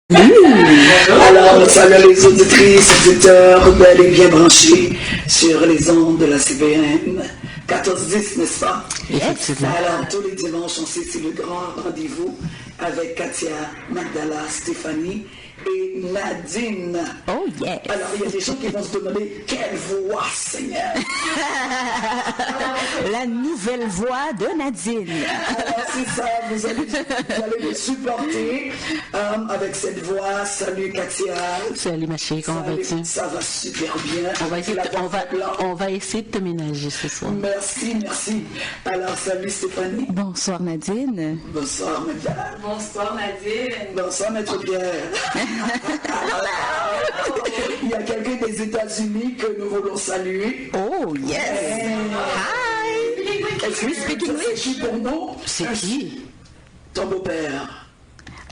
Alors, salut les auditrices, auditeurs, bel et bien branchés sur les ondes de la CBM 1410, n'est-ce pas? Effectivement. Alors, tous les dimanches, on sait c'est le grand rendez-vous avec Katia, Magdala, Stéphanie et Nadine. Oh yeah! Alors, il y a des gens qui vont se demander quelle voix, Seigneur! La nouvelle voix de Nadine. Alors, c'est ça, vous allez me supporter avec cette voix. Salut Katia. Salut ma chérie, comment vas-tu? Ça va super bien. On va essayer de te ménager ce soir. Merci. Alors, salut Stéphanie. Bonsoir Nadine. Bonsoir Magdala. Bonsoir Nadine. Bonsoir Maître Pierre. Il y a quelqu'un des États-Unis que nous voulons saluer. Oh yes! Hi! Est-ce que speak tu English? sais qui ton nom? C'est qui? Ton beau-père.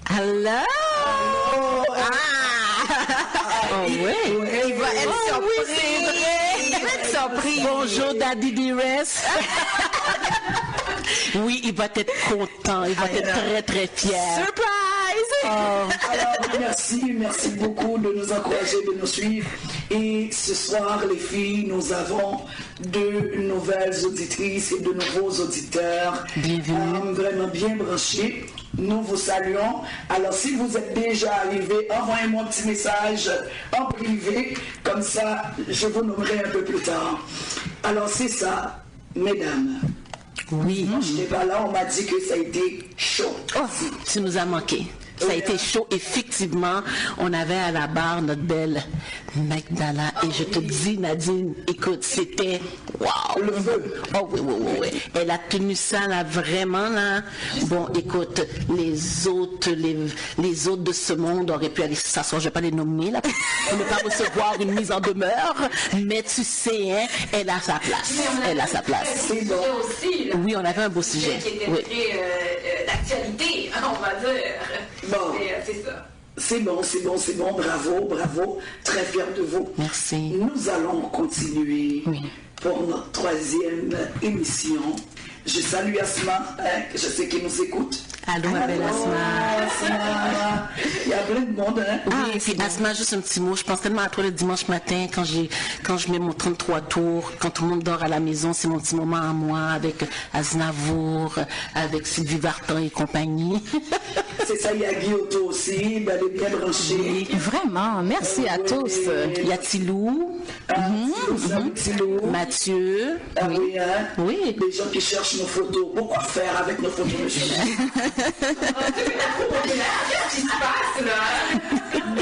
Hello! Oh oui! Il va être surpris. C'est vrai! Il va être surpris. Bonjour Daddy Dires. Oui, il va être content, il va être très très fier. Surprise! Alors, merci beaucoup de nous encourager, de nous suivre. Et ce soir, les filles, nous avons de nouvelles auditrices et de nouveaux auditeurs. Bienvenue. Vraiment bien branchés. Nous vous saluons. Alors, si vous êtes déjà arrivés, envoyez-moi un petit message en privé. Comme ça, je vous nommerai un peu plus tard. Alors, c'est ça, mesdames. Oui. Je n'étais pas là, on m'a dit que ça a été chaud. Oh, tu nous as manqué. Ça a été chaud. Effectivement, on avait à la barre notre belle Magdala. Et je te dis, Nadine, écoute, c'était wow. Le feu. Oh oui. Elle a tenu ça là, vraiment là. Bon, écoute, les autres de ce monde auraient pu aller s'asseoir. Je vais pas les nommer là, pour ne pas recevoir une mise en demeure. Mais tu sais, hein, elle a sa place. Elle a sa place. C'est bon. Aussi, là, Oui, on avait un beau sujet. qui était Oui. très d'actualité, on va dire. Bon. C'est ça. C'est bon, bravo, très fier de vous. Merci. Nous allons continuer pour notre troisième émission. Je salue Asma, je sais qu'il nous écoute. Allô, ma belle Asma. Il y a plein de monde, hein? Oui, et puis Asma, juste un petit mot. Je pense tellement à toi le dimanche matin quand je mets mon 33 tours, quand tout le monde dort à la maison, c'est mon petit moment à moi avec Aznavour, avec Sylvie Vartan et compagnie. C'est ça, il y a Guillaume aussi, ben, elle est bien branchée. Vraiment, merci à tous. Il y a Tilou, Tilou. Mathieu. Ah oui, hein? Oui. Les gens qui cherchent nos photos, pourquoi faire avec nos photos, monsieur? Qu'est-ce qui se passe, là?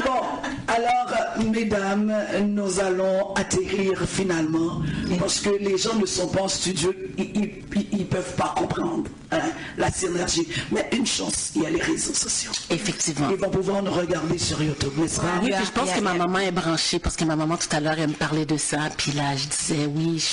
Bon, alors, mesdames, nous allons atterrir finalement, parce que les gens ne sont pas en studio, ils peuvent pas comprendre la synergie. Mais une chance, il y a les réseaux sociaux. Effectivement. Ils vont pouvoir nous regarder sur YouTube, n'est-ce pas? Oui, puis je pense que ma maman est branchée parce que ma maman tout à l'heure elle me parlait de ça, puis là je disais oui,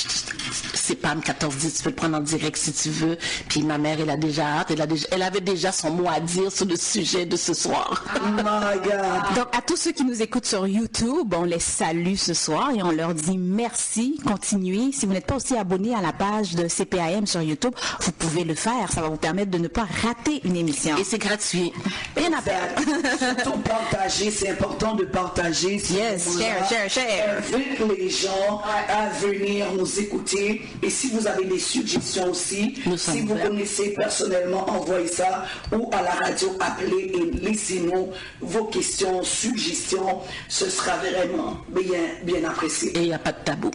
c'est Pam 1410, tu peux le prendre en direct si tu veux. Puis ma mère elle a déjà hâte, elle avait déjà son mot à dire sur le sujet de ce soir. My God. Donc, à tous ceux qui nous écoutent sur YouTube, on les salue ce soir et on leur dit merci, continuez. Si vous n'êtes pas aussi abonné à la page de CPAM sur YouTube, vous pouvez le faire. Ça va vous permettre de ne pas rater une émission. Et c'est gratuit. Rien à faire. Surtout partager, c'est important de partager. Yes, share. Invite les gens à venir nous écouter. Et si vous avez des suggestions aussi, Nous sommes si vous ouverts. connaissez personnellement, envoyez ça ou à la radio, appelez et laissez-nous vos questions, suggestions. Ce sera vraiment bien apprécié. Et il n'y a pas de tabou.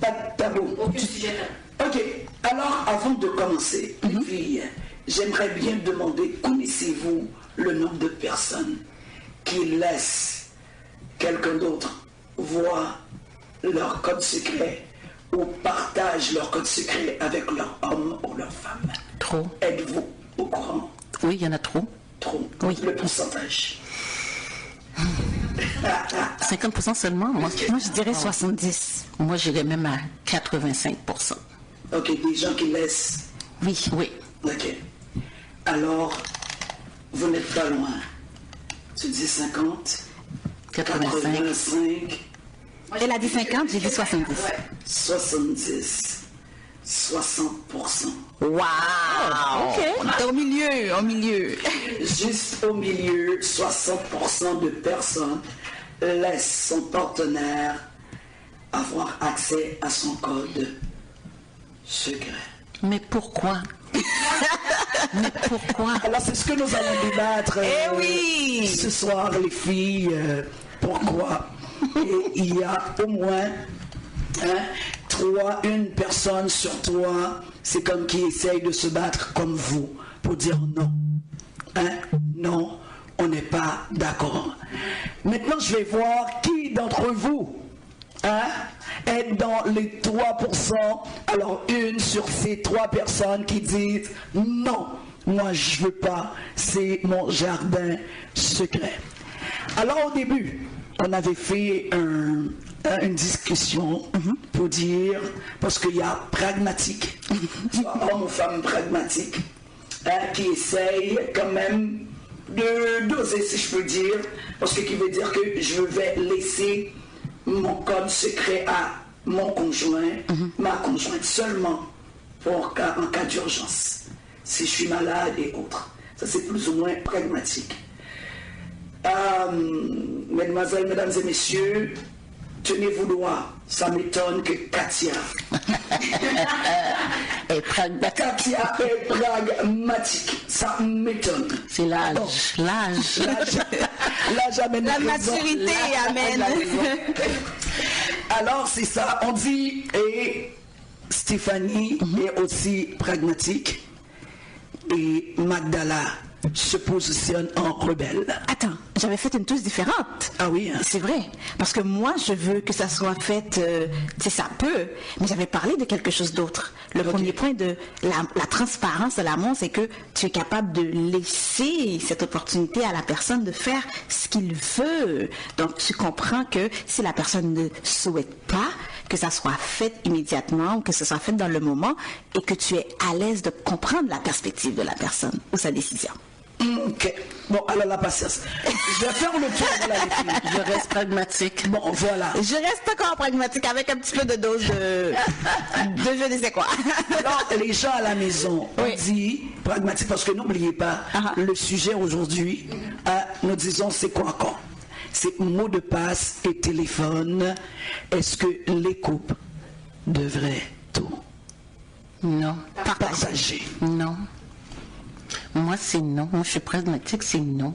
Pas de tabou. Aucun sujet. Ok, alors avant de commencer, les filles, j'aimerais bien demander, connaissez-vous le nombre de personnes qui laissent quelqu'un d'autre voir leur code secret ou partagent leur code secret avec leur homme ou leur femme? Trop. Êtes-vous au courant? Oui, il y en a trop. Trop. Oui. Le pourcentage. 50% seulement, moi. Moi, je dirais 70. Moi, j'irais même à 85%. Ok, des gens qui laissent. Oui. Ok. Alors, vous n'êtes pas loin. Tu dis 50, 85. 85, Elle a dit 50, j'ai dit 70. 70. 60%. Wow! OK. T'es au milieu. Juste au milieu, 60% de personnes laissent son partenaire avoir accès à son code secret. Mais pourquoi? Mais pourquoi? Alors c'est ce que nous allons débattre oui! ce soir, les filles. Pourquoi? Et il y a au moins une personne sur 3, c'est comme qui essaye de se battre comme vous pour dire non. Non, on n'est pas d'accord. Maintenant, je vais voir qui d'entre vous est dans les 3%. Alors, une sur ces 3 personnes qui disent non, moi je veux pas, c'est mon jardin secret. Alors, au début, on avait fait une discussion pour dire, parce qu'il y a pragmatique, soit homme ou femme pragmatique, qui essaye quand même de doser, si je peux dire, parce que qui veut dire que je vais laisser mon code secret à mon conjoint, ma conjointe seulement en cas d'urgence, si je suis malade et autres. Ça c'est plus ou moins pragmatique. Mesdemoiselles, mesdames et messieurs, tenez-vous droit, ça m'étonne que Katia Et pragmatique. Katia est pragmatique, ça m'étonne. C'est l'âge. L'âge amène La raison. maturité amène. Alors c'est ça, on dit, et Stéphanie est aussi pragmatique, et Magdala se positionne en rebelle. Attends, j'avais fait une touche différente. Ah oui, hein? C'est vrai. Parce que moi, je veux que ça soit fait, tu sais, ça peut, mais j'avais parlé de quelque chose d'autre. Le premier point de la transparence de l'amour, c'est que tu es capable de laisser cette opportunité à la personne de faire ce qu'il veut. Donc, tu comprends que si la personne ne souhaite pas que ça soit fait immédiatement ou que ce soit fait dans le moment et que tu es à l'aise de comprendre la perspective de la personne ou sa décision. Ok. Bon, alors la patience. Je vais faire le tour de la définition. Je reste pragmatique. Bon, voilà. Je reste encore pragmatique avec un petit peu de dose de je ne sais quoi. Alors, les gens à la maison, on dit pragmatique parce que n'oubliez pas, le sujet aujourd'hui, nous disons c'est quoi encore? C'est mot de passe et téléphone. Est-ce que les couples devraient tout Non. partager? Non. Moi, c'est non. Moi, je suis pragmatique, c'est non.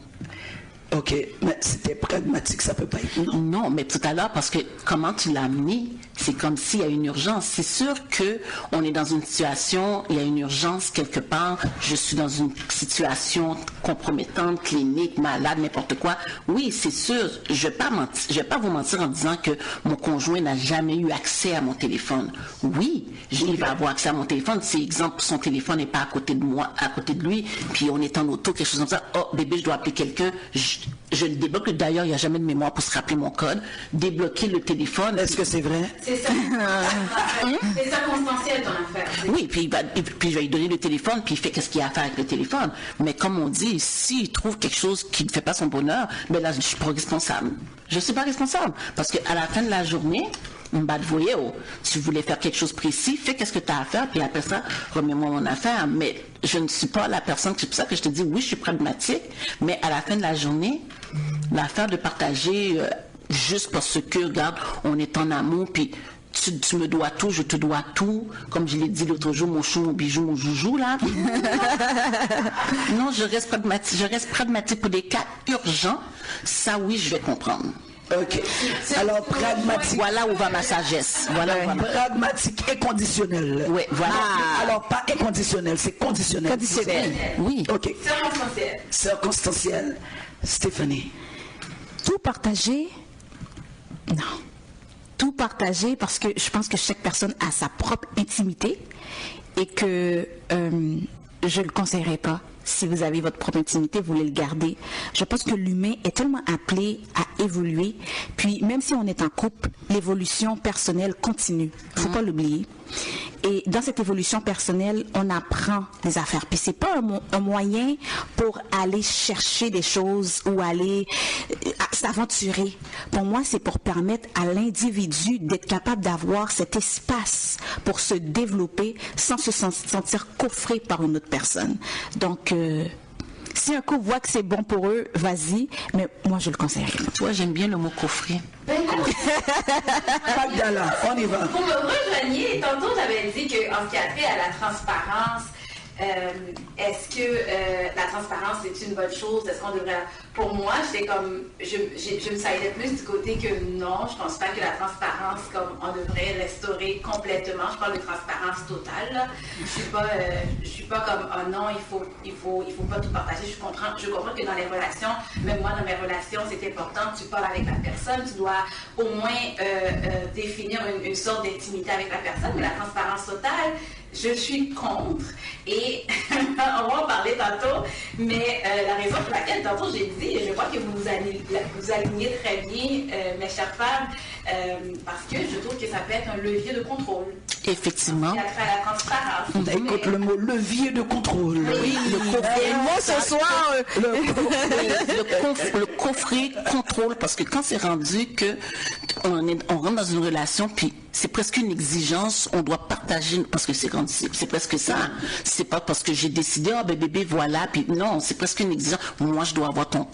Ok, mais c'était pragmatique, ça peut pas être non. Non, mais tout à l'heure, parce que comment tu l'as amené, c'est comme s'il y a une urgence. C'est sûr que on est dans une situation, il y a une urgence quelque part. Je suis dans une situation compromettante, clinique, malade, n'importe quoi. Oui, c'est sûr. Je vais pas vous mentir en disant que mon conjoint n'a jamais eu accès à mon téléphone. Oui, il va avoir accès à mon téléphone. Si, exemple, son téléphone n'est pas à côté de moi, à côté de lui, puis on est en auto, quelque chose comme ça. Oh, bébé, je dois appeler quelqu'un. Je le débloque. D'ailleurs, il n'y a jamais de mémoire pour se rappeler mon code. Débloquer le téléphone. Est-ce que c'est vrai? C'est ça. C'est circonstanciel ton affaire. Oui, puis je vais lui donner le téléphone, puis il fait qu'est-ce qu'il a à faire avec le téléphone. Mais comme on dit, s'il trouve quelque chose qui ne fait pas son bonheur, ben là, je suis pas responsable. Je suis pas responsable. Parce qu'à la fin de la journée, voyez, si vous voulez faire quelque chose de précis, fais qu'est-ce que tu as à faire, puis après ça, remets-moi mon affaire. Mais je ne suis pas la personne, c'est pour ça que je te dis, oui, je suis pragmatique, mais à la fin de la journée, l'affaire de partager juste parce que, regarde, on est en amour, puis tu me dois tout, je te dois tout, comme je l'ai dit l'autre jour, mon chou, mon bijou, mon joujou, là. Non, je reste pragmatique pour des cas urgents. Ça, oui, je vais comprendre. Ok. Alors, pragmatique. Voilà où va ma sagesse. Voilà où va ma... Pragmatique et conditionnel. Oui, voilà. Alors, pas inconditionnel, c'est conditionnel. Conditionnel. Oui. Ok. Circonstanciel. Circonstanciel. Stéphanie. Tout partager? Non. Tout partager parce que je pense que chaque personne a sa propre intimité et que je ne le conseillerais pas. Si vous avez votre propre intimité, vous voulez le garder. Je pense que l'humain est tellement appelé à évoluer. Puis même si on est en couple, l'évolution personnelle continue. Faut pas l'oublier. Et dans cette évolution personnelle, on apprend des affaires. Puis c'est pas un moyen pour aller chercher des choses ou aller s'aventurer. Pour moi, c'est pour permettre à l'individu d'être capable d'avoir cet espace pour se développer sans se sentir coffré par une autre personne. Donc, si un couple voit que c'est bon pour eux, vas-y. Mais moi, je le conseillerais. Toi, j'aime bien le mot coffret. Magdala, on y va. Vous me rejoignez. Tantôt, j'avais dit qu'en ce qui a trait à la transparence, est-ce que la transparence est une bonne chose? Est-ce qu'on devrait... Pour moi, j'étais comme... Je me saillais plus du côté que non, je pense pas que la transparence, comme on devrait restaurer complètement. Je parle de transparence totale, là. Je suis pas comme, oh non, il faut pas tout partager. Je comprends que dans les relations, même moi, dans mes relations, c'est important. Tu parles avec la personne, tu dois au moins définir une sorte d'intimité avec la personne, mais la transparence totale, je suis contre. Et on va en parler tantôt, mais la raison pour laquelle tantôt j'ai dit, et je crois que vous alignez très bien, mes chères femmes, parce que je trouve que ça peut être un levier de contrôle. Effectivement. La transparence. Écoute le mot levier de contrôle. Oui, Et moi, ce soir, le coffret contrôle, parce que quand c'est rendu que on rentre dans une relation, puis c'est presque une exigence, on doit partager, parce que c'est presque ça. C'est pas parce que j'ai décidé, oh ben bébé, voilà, puis non, c'est presque une exigence. Moi, je dois avoir ton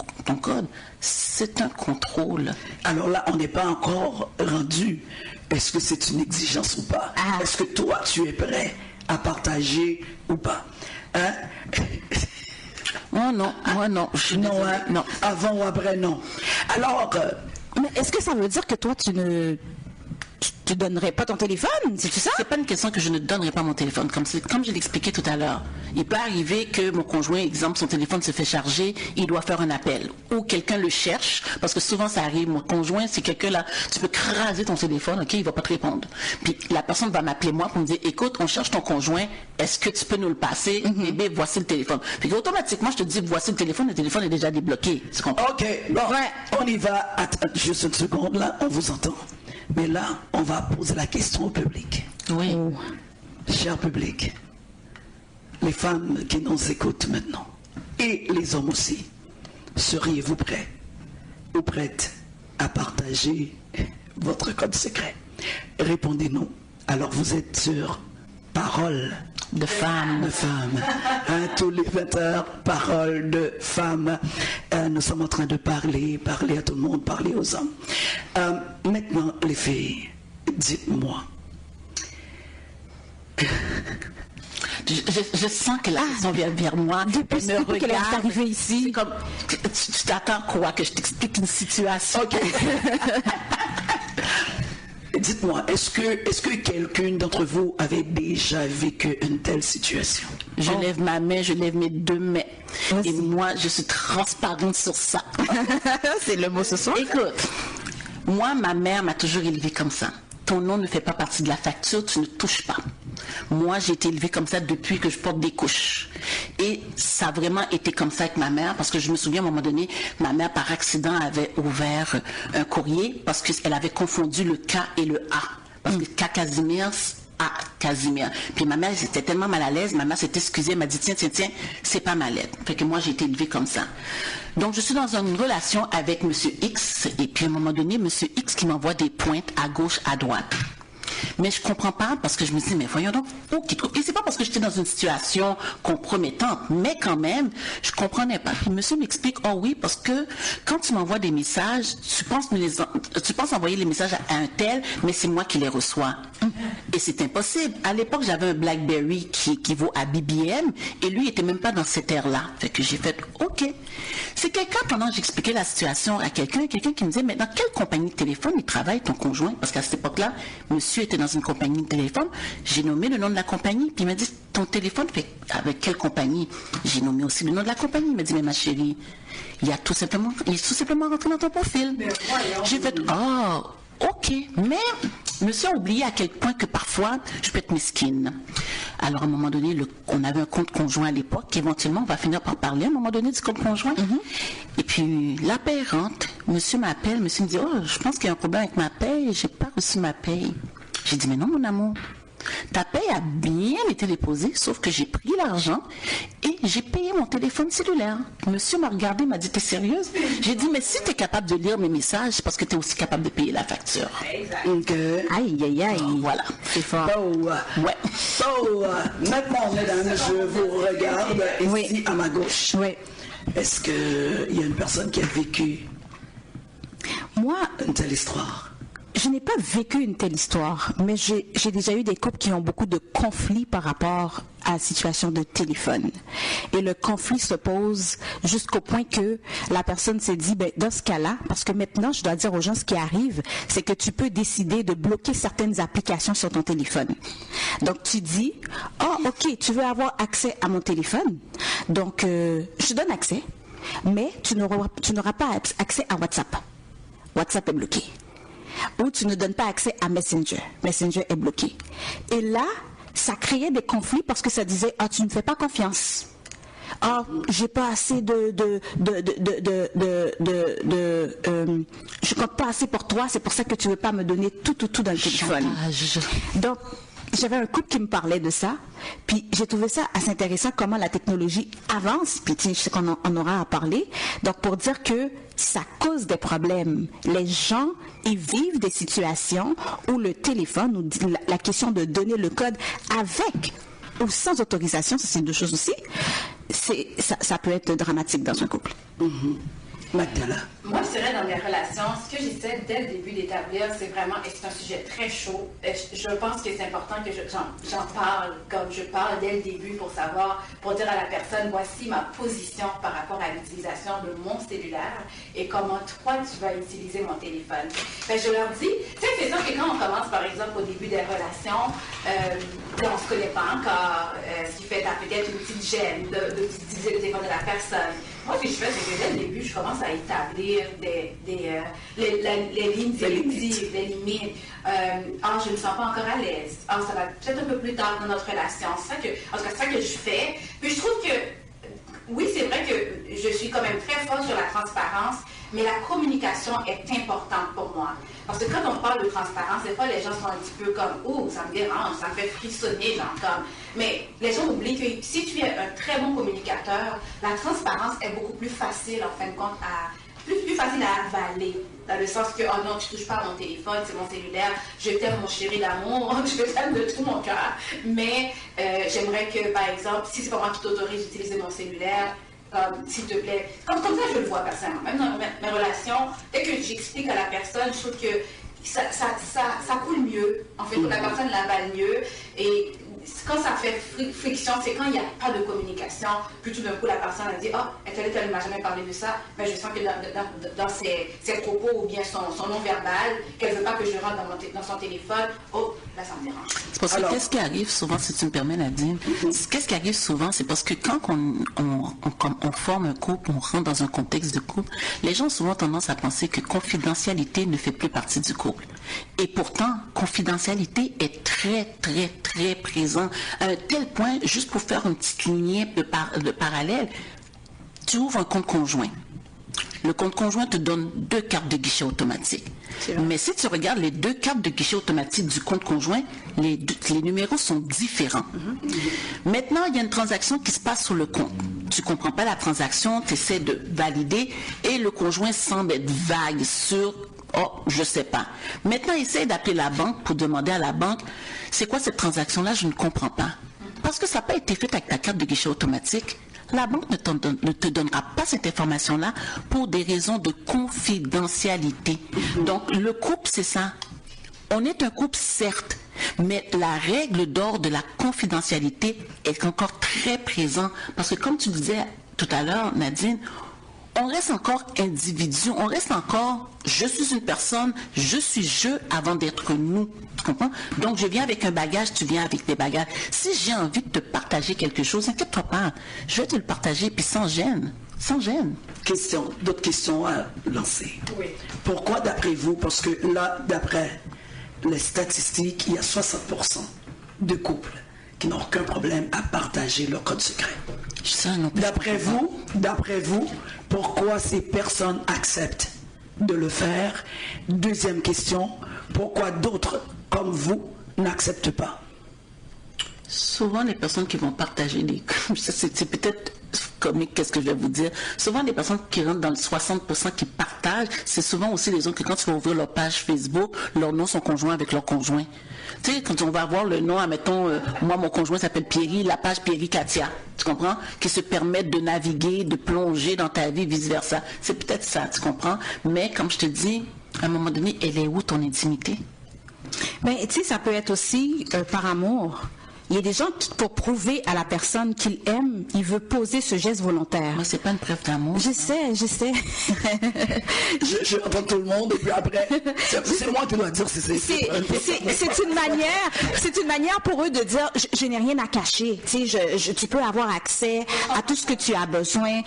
code. C'est un contrôle. Alors là, on n'est pas encore rendu. Est-ce que c'est une exigence ou pas? Est-ce que toi, tu es prêt à partager ou pas? Hein? Oh non, moi non. Non, hein? Non. Avant ou après, non. Alors, mais est-ce que ça veut dire que toi, tu donnerais pas ton téléphone? C'est ça? C'est pas une question que je ne donnerai pas mon téléphone. Comme je l'expliquais tout à l'heure, il peut arriver que mon conjoint, exemple, son téléphone se fait charger, il doit faire un appel. Ou quelqu'un le cherche, parce que souvent ça arrive. Mon conjoint, c'est quelqu'un là, tu peux craser ton téléphone, ok, il va pas te répondre. Puis la personne va m'appeler moi pour me dire, écoute, on cherche ton conjoint, est-ce que tu peux nous le passer? Bébé, voici le téléphone. Puis automatiquement, je te dis, voici le téléphone est déjà débloqué. Tu comprends? ok, bon, on y va. Attends, juste une seconde, là, on vous entend. Mais là, on va poser la question au public. Oui. Cher public, les femmes qui nous écoutent maintenant, et les hommes aussi, seriez-vous prêts ou prêtes à partager votre code secret? Répondez-nous. Alors vous êtes sur Parole De femmes. de femmes. Hein, tous les 20h, Parole de femmes. Nous sommes en train de parler à tout le monde, parler aux hommes. Maintenant, les filles, dites-moi. Je sens que la question vient vers moi. Depuis qu'elle est arrivée ici. C'est comme, tu t'attends quoi? Que je t'explique une situation? Ok. Dites-moi, est-ce que quelqu'un d'entre vous avait déjà vécu une telle situation? Je lève ma main, je lève mes deux mains. Et moi, je suis transparente sur ça. C'est le mot ce soir. Écoute, moi, ma mère m'a toujours élevée comme ça. Ton nom ne fait pas partie de la facture, tu ne touches pas. Moi, j'ai été élevée comme ça depuis que je porte des couches. Et ça a vraiment été comme ça avec ma mère, parce que je me souviens à un moment donné, ma mère par accident avait ouvert un courrier parce qu'elle avait confondu le K et le A. Parce que K Casimir, A Casimir. Puis ma mère, c'était tellement mal à l'aise, ma mère s'est excusée, elle m'a dit tiens, c'est pas ma lettre. Fait que moi, j'ai été élevée comme ça. Donc, je suis dans une relation avec Monsieur X, et puis à un moment donné, Monsieur X qui m'envoie des pointes à gauche, à droite. Mais je comprends pas parce que je me dis, mais voyons donc, et c'est pas parce que j'étais dans une situation compromettante, mais quand même, je comprenais pas. Puis monsieur m'explique, oh oui, parce que quand tu m'envoies des messages, tu penses envoyer les messages à un tel, mais c'est moi qui les reçois. Et c'est impossible. À l'époque, j'avais un BlackBerry qui vaut à BBM, et lui, il était même pas dans cette ère-là. Fait que j'ai fait, ok. C'est quelqu'un, pendant que j'expliquais la situation à quelqu'un qui me disait, mais dans quelle compagnie de téléphone il travaille ton conjoint? Parce qu'à cette époque-là, monsieur était dans une compagnie de téléphone. J'ai nommé le nom de la compagnie. Puis il m'a dit, ton téléphone fait avec quelle compagnie? J'ai nommé aussi le nom de la compagnie. Il m'a dit, mais ma chérie, il est tout simplement rentré dans ton profil. J'ai fait, oh, ok. Mais monsieur a oublié à quel point que parfois, je peux être mesquine. Alors, à un moment donné, on avait un compte conjoint à l'époque, éventuellement, on va finir par parler à un moment donné du compte conjoint. Et puis, la paix rentre. monsieur m'appelle, monsieur me dit, oh, je pense qu'il y a un problème avec ma paye, j'ai pas reçu ma paye. J'ai dit, mais non, mon amour, ta paye a bien été déposée, sauf que j'ai pris l'argent et j'ai payé mon téléphone cellulaire. Monsieur m'a regardé, m'a dit, t'es sérieuse? J'ai dit, mais si t'es capable de lire mes messages, c'est parce que t'es aussi capable de payer la facture. Exact. Ok. Aïe, aïe, aïe. Voilà. C'est fort. Ouais. Maintenant, mesdames, je vous regarde ici Oui. à ma gauche. Oui. Est-ce qu'il y a une personne qui a vécu Moi, une telle histoire? je n'ai pas vécu une telle histoire, mais j'ai déjà eu des couples qui ont beaucoup de conflits par rapport à la situation de téléphone. Et le conflit se pose jusqu'au point que la personne s'est dit, ben, dans ce cas-là, parce que maintenant, je dois dire aux gens ce qui arrive, c'est que tu peux décider de bloquer certaines applications sur ton téléphone. Donc, tu dis, oh, ok, tu veux avoir accès à mon téléphone, donc je te donne accès, mais tu n'auras pas accès à WhatsApp. WhatsApp est bloqué. Ou tu ne donnes pas accès à Messenger. Messenger est bloqué. Et là, ça créait des conflits parce que ça disait, ah, tu ne me fais pas confiance. Ah, j'ai pas assez je compte pas assez pour toi, c'est pour ça que tu veux pas me donner tout dans le téléphone. Chantage. Donc, j'avais un couple qui me parlait de ça, puis j'ai trouvé ça assez intéressant comment la technologie avance, puis tiens, je sais qu'on en aura à parler, donc pour dire que ça cause des problèmes. Les gens, ils vivent des situations où le téléphone, ou la question de donner le code avec ou sans autorisation, ça c'est deux choses aussi, ça peut être dramatique dans un couple. Magdala. Moi, je dirais dans mes relations, ce que j'essaie dès le début d'établir, c'est vraiment, et c'est un sujet très chaud, je pense que c'est important que j'en parle comme je parle dès le début pour savoir, pour dire à la personne, voici ma position par rapport à l'utilisation de mon cellulaire et comment toi tu vas utiliser mon téléphone. Ben, je leur dis, tu sais, c'est sûr que quand on commence par exemple au début des relations, on ne se connaît pas encore, ce qui fait peut-être une petite gêne d'utiliser le téléphone de la personne. Moi, ce que je fais, c'est que dès le début, je commence à établir les lignes directives, les limites. Je ne me sens pas encore à l'aise. Ça va peut-être un peu plus tard dans notre relation. C'est ça que je fais. Puis je trouve que, oui, c'est vrai que je suis quand même très forte sur la transparence, mais la communication est importante pour moi. Parce que quand on parle de transparence, des fois, les gens sont un petit peu comme « Oh, ça me dérange, ça me fait frissonner, genre comme... » Mais les gens oublient que si tu es un très bon communicateur, la transparence est beaucoup plus facile, en fin de compte, plus facile à avaler. Dans le sens que, oh non, tu touches pas à mon téléphone, c'est mon cellulaire, je t'aime mon chéri d'amour, je t'aime de tout mon cœur. Mais j'aimerais que, par exemple, si c'est pas moi qui t'autorise d'utiliser mon cellulaire, s'il te plaît, comme ça je le vois personnellement, même dans mes relations, dès que j'explique à la personne, je trouve que ça coule mieux, en fait, que la personne l'avale mieux, et quand ça fait friction, c'est quand il n'y a pas de communication, puis tout d'un coup la personne a dit « Ah, elle ne m'a jamais parlé de ça, mais je sens que dans ses propos ou bien son non-verbal, qu'elle ne veut pas que je rentre dans son téléphone, oh, là ça me dérange. » C'est parce que qu'est-ce qui arrive souvent, si tu me permets Nadine, qu'est-ce qui arrive souvent, c'est parce que quand on forme un couple, on rentre dans un contexte de couple, les gens ont souvent tendance à penser que confidentialité ne fait plus partie du couple. Et pourtant, confidentialité est très, très, très présent à un tel point, juste pour faire un petit lien de parallèle, tu ouvres un compte conjoint. Le compte conjoint te donne 2 cartes de guichet automatique. Mais si tu regardes les 2 cartes de guichet automatique du compte conjoint, les numéros sont différents. Maintenant, il y a une transaction qui se passe sur le compte. Tu ne comprends pas la transaction, tu essaies de valider et le conjoint semble être vague sur « Oh, je ne sais pas ». Maintenant, essaye d'appeler la banque pour demander à la banque « C'est quoi cette transaction-là? Je ne comprends pas ». Parce que ça n'a pas été fait avec ta carte de guichet automatique. La banque ne te donnera pas cette information-là pour des raisons de confidentialité. Donc, le couple, c'est ça. On est un couple, certes, mais la règle d'or de la confidentialité est encore très présente. Parce que, comme tu disais tout à l'heure, Nadine, on reste encore individu, on reste encore, je suis une personne, je suis je avant d'être nous. Tu comprends? Donc, je viens avec un bagage, tu viens avec des bagages. Si j'ai envie de te partager quelque chose, inquiète-toi pas, je vais te le partager, puis sans gêne. Sans gêne. D'autres questions à lancer. Oui. Pourquoi, d'après vous, parce que là, d'après les statistiques, il y a 60% de couples qui n'ont aucun problème à partager leur code secret. D'après vous, pourquoi ces personnes acceptent de le faire? Deuxième question, pourquoi d'autres comme vous n'acceptent pas? Souvent, les personnes qui vont partager c'est peut-être comique, qu'est-ce que je vais vous dire. Souvent, les personnes qui rentrent dans le 60% qui partagent, c'est souvent aussi les autres qui, quand ils vont ouvrir leur page Facebook, leur nom sont conjoints avec leur conjoint. Tu sais, quand on va avoir le nom, admettons, moi, mon conjoint s'appelle Pierry, la page Pierry Katia, tu comprends? Qui se permettent de naviguer, de plonger dans ta vie, vice-versa. C'est peut-être ça, tu comprends? Mais, comme je te dis, à un moment donné, elle est où ton intimité? Mais tu sais, ça peut être aussi par amour. Il y a des gens qui, pour prouver à la personne qu'il aime, il veut poser ce geste volontaire. Mais c'est pas une preuve d'amour. Je sais. Je entends tout le monde et puis après, c'est moi qui dois dire si c'est une manière pour eux de dire je n'ai rien à cacher. Tu sais, tu peux avoir accès à tout ce que tu as besoin.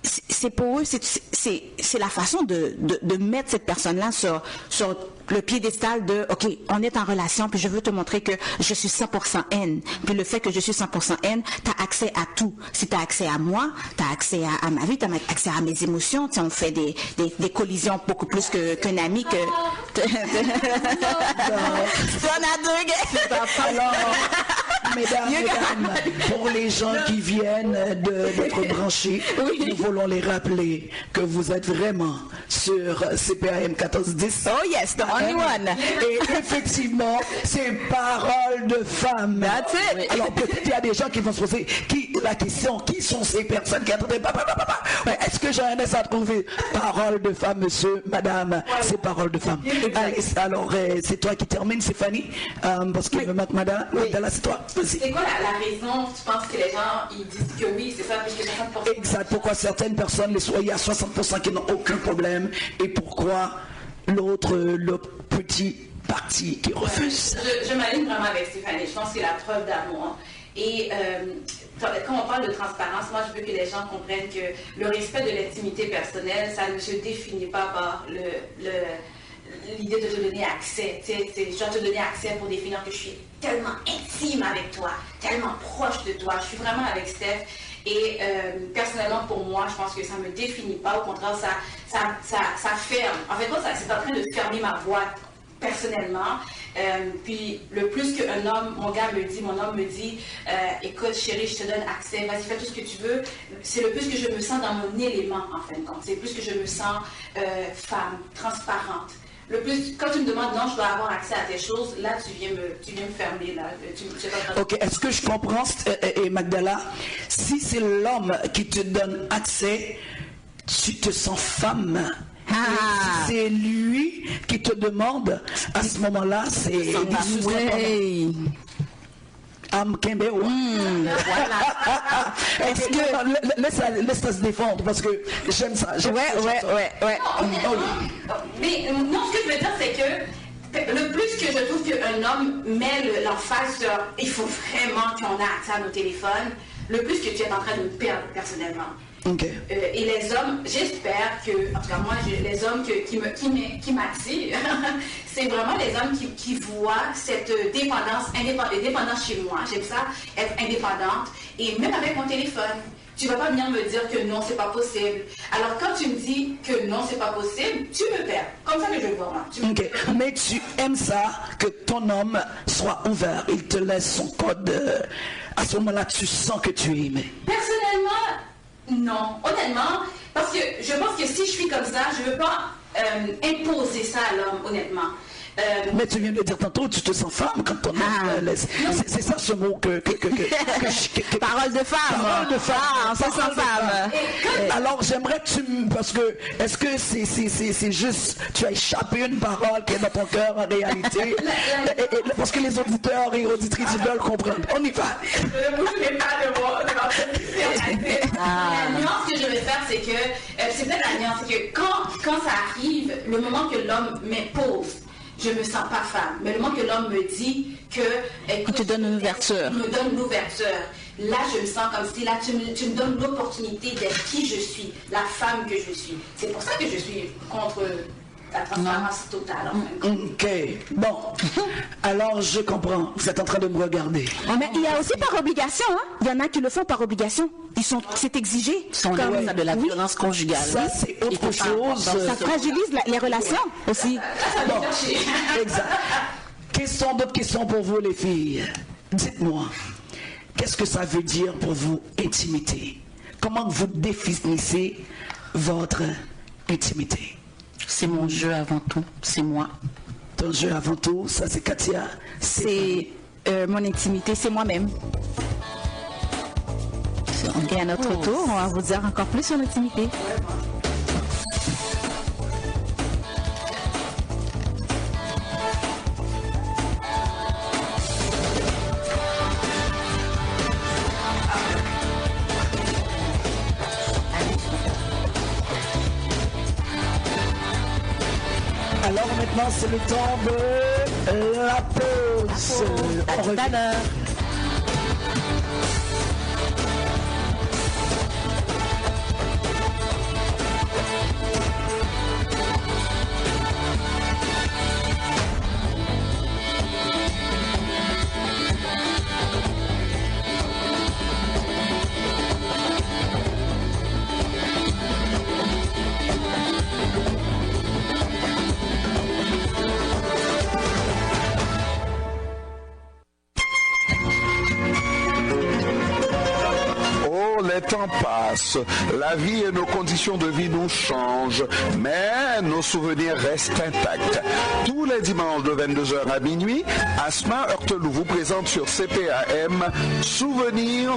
C'est pour eux, c'est la façon de mettre cette personne-là sur le piédestal de OK, on est en relation, puis je veux te montrer que je suis 100% haine. Puis le fait que je suis 100% haine, tu as accès à tout. Si tu as accès à moi, tu as accès à ma vie, tu as accès à mes émotions. Tu sais, on fait des collisions beaucoup plus qu'un ami que... Tu en as deux, alors, mesdames, pour les gens qui viennent d'être branchés, nous voulons les rappeler que vous êtes vraiment sur CPAM 1410. Oh yes, the only one. Et effectivement, c'est parole de femme. That's it. Alors peut-être il y a des gens qui vont se poser la question, qui sont ces personnes qui attendent est-ce que j'ai un à trouver? Parole de femme, monsieur, madame, c'est parole de femme. Allez, alors c'est toi qui termine, Stéphanie, parce que madame, là c'est toi. C'est quoi la raison, tu penses que les gens ils disent que oui, c'est ça, plus que 60%? Exact, pourquoi certaines personnes, il y a 60% qui n'ont aucun problème, et pourquoi l'autre, le petit parti qui refuse? Je m'aligne vraiment avec Stéphanie, je pense que c'est la preuve d'amour. Et quand on parle de transparence, moi je veux que les gens comprennent que le respect de l'intimité personnelle, ça ne se définit pas par l'idée de te donner accès. Je dois te donner accès pour définir que je suis tellement intime avec toi, tellement proche de toi. Je suis vraiment avec Steph. Et personnellement, pour moi, je pense que ça ne me définit pas. Au contraire, ça ferme. En fait, c'est en train de fermer ma boîte personnellement. Puis le plus qu'un homme, mon homme me dit, écoute chérie, je te donne accès, vas-y fais tout ce que tu veux, c'est le plus que je me sens dans mon élément en fin de compte. C'est plus que je me sens femme, transparente. Le plus, quand tu me demandes non, je dois avoir accès à tes choses, là tu viens me fermer là. Ok, est-ce que je comprends, et Magdala, si c'est l'homme qui te donne accès, tu te sens femme? Si c'est lui qui te demande, à ce moment-là, c'est Kembe, voilà. Est-ce que laisse ça se défendre parce que j'aime ça. Ouais. Mais non, ce que je veux dire, c'est que le plus que je trouve qu'un homme met l'emphase sur il faut vraiment qu'on ait accès à nos téléphones, le plus que tu es en train de me perdre personnellement. Okay. Et les hommes, j'espère que, en tout cas moi, les hommes qui m'attirent, c'est vraiment les hommes qui voient cette dépendance chez moi. J'aime ça, être indépendante. Et même avec mon téléphone, tu ne vas pas venir me dire que non, c'est pas possible. Alors quand tu me dis que non, c'est pas possible, tu me perds. Comme ça que je le vois moi. Okay. Mais tu aimes ça, que ton homme soit ouvert, il te laisse son code. À ce moment-là, tu sens que tu es aimé. Personnellement, non, honnêtement, parce que je pense que si je suis comme ça, je ne veux pas imposer ça à l'homme, honnêtement. Mais tu viens de dire tantôt, tu te sens femme quand ton homme laisse. C'est ça ce mot que parole de femme. Parole de femme. On se sent femme. Alors j'aimerais que parce que, est-ce que c'est juste, tu as échappé une parole qui est dans ton cœur en réalité? Parce que les auditeurs et auditrices veulent comprendre. On y va. Ne bougez pas de moi. La nuance que je vais faire, c'est que, c'est peut-être la nuance, c'est que quand ça arrive, le moment que l'homme m'impose, je ne me sens pas femme. Mais le moment que l'homme me dit que... Écoute, il te donne une ouverture. Il me donne une ouverture. Là, je me sens comme si là, tu me donnes l'opportunité d'être qui je suis, la femme que je suis. C'est pour ça que je suis contre la transparence totale. En fait. Ok, bon. Alors, je comprends. Vous êtes en train de me regarder. Mais il y a aussi par obligation. Hein. Il y en a qui le font par obligation. C'est exigé. Sont de la violence conjugale. Ça, c'est autre chose. Ça fragilise les relations aussi. Bon, exact. D'autres questions pour vous, les filles. Dites-moi, qu'est-ce que ça veut dire pour vous, intimité? Comment vous définissez votre intimité? C'est mon jeu avant tout, c'est moi. Ton jeu avant tout, ça c'est Katia. C'est mon intimité, c'est moi-même. Et à notre tour, on va vous dire encore plus sur l'intimité. Alors maintenant, c'est le temps de la pause. À tout à l'heure. Les temps passent, la vie et nos conditions de vie nous changent, mais nos souvenirs restent intacts. Tous les dimanches de 22h à minuit, Asma Heurtelou vous présente sur CPAM Souvenirs.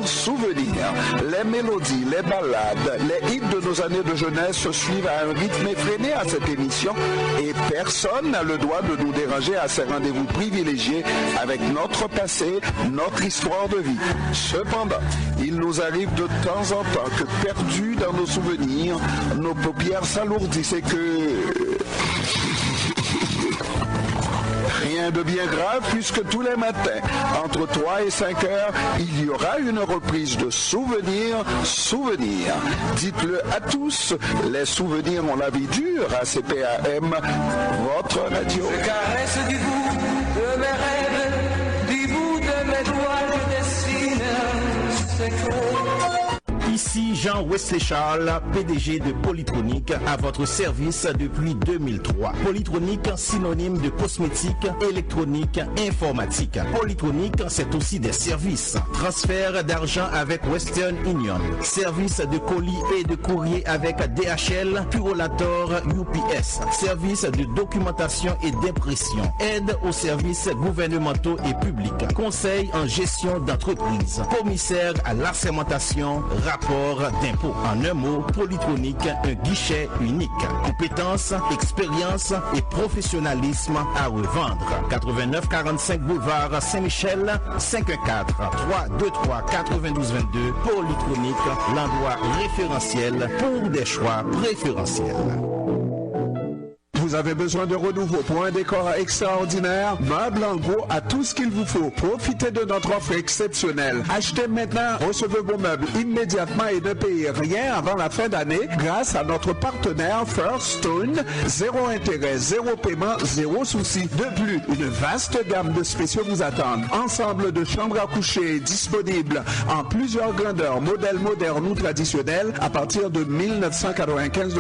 Les mélodies, les ballades, les hits de nos années de jeunesse suivent à un rythme effréné à cette émission et personne n'a le droit de nous déranger à ces rendez-vous privilégiés avec notre passé, notre histoire de vie. Cependant, il nous arrive de temps en temps que perdus dans nos souvenirs, nos paupières s'alourdissent et que... Rien de bien grave puisque tous les matins, entre 3 et 5 heures, il y aura une reprise de Souvenirs. Dites-le à tous, les souvenirs ont la vie dure à CPAM, votre radio. Je caresse du bout de mes rêves, du bout de mes doigts, je dessine ces clés. Ici Jean Wesley Charles, PDG de Polytronic, à votre service depuis 2003. Polytronic, synonyme de cosmétique, électronique, informatique. Polytronic, c'est aussi des services. Transfert d'argent avec Western Union. Service de colis et de courrier avec DHL, Purolator, UPS. Service de documentation et d'impression. Aide aux services gouvernementaux et publics. Conseil en gestion d'entreprise. Commissaire à l'assermentation, rapport d'impôt. En un mot, Polytronic, un guichet unique. Compétences, expérience et professionnalisme à revendre. 8945 boulevard Saint-Michel, 514-323-9222. Polytronic, l'endroit référentiel pour des choix préférentiels. Vous avez besoin de renouveau pour un décor extraordinaire? Meubles en gros a tout ce qu'il vous faut. Profitez de notre offre exceptionnelle. Achetez maintenant, recevez vos meubles immédiatement et ne payez rien avant la fin d'année grâce à notre partenaire First Stone. Zéro intérêt, zéro paiement, zéro souci. De plus, une vaste gamme de spéciaux vous attendent. Ensemble de chambres à coucher disponibles en plusieurs grandeurs, modèles modernes ou traditionnels à partir de 1995 $.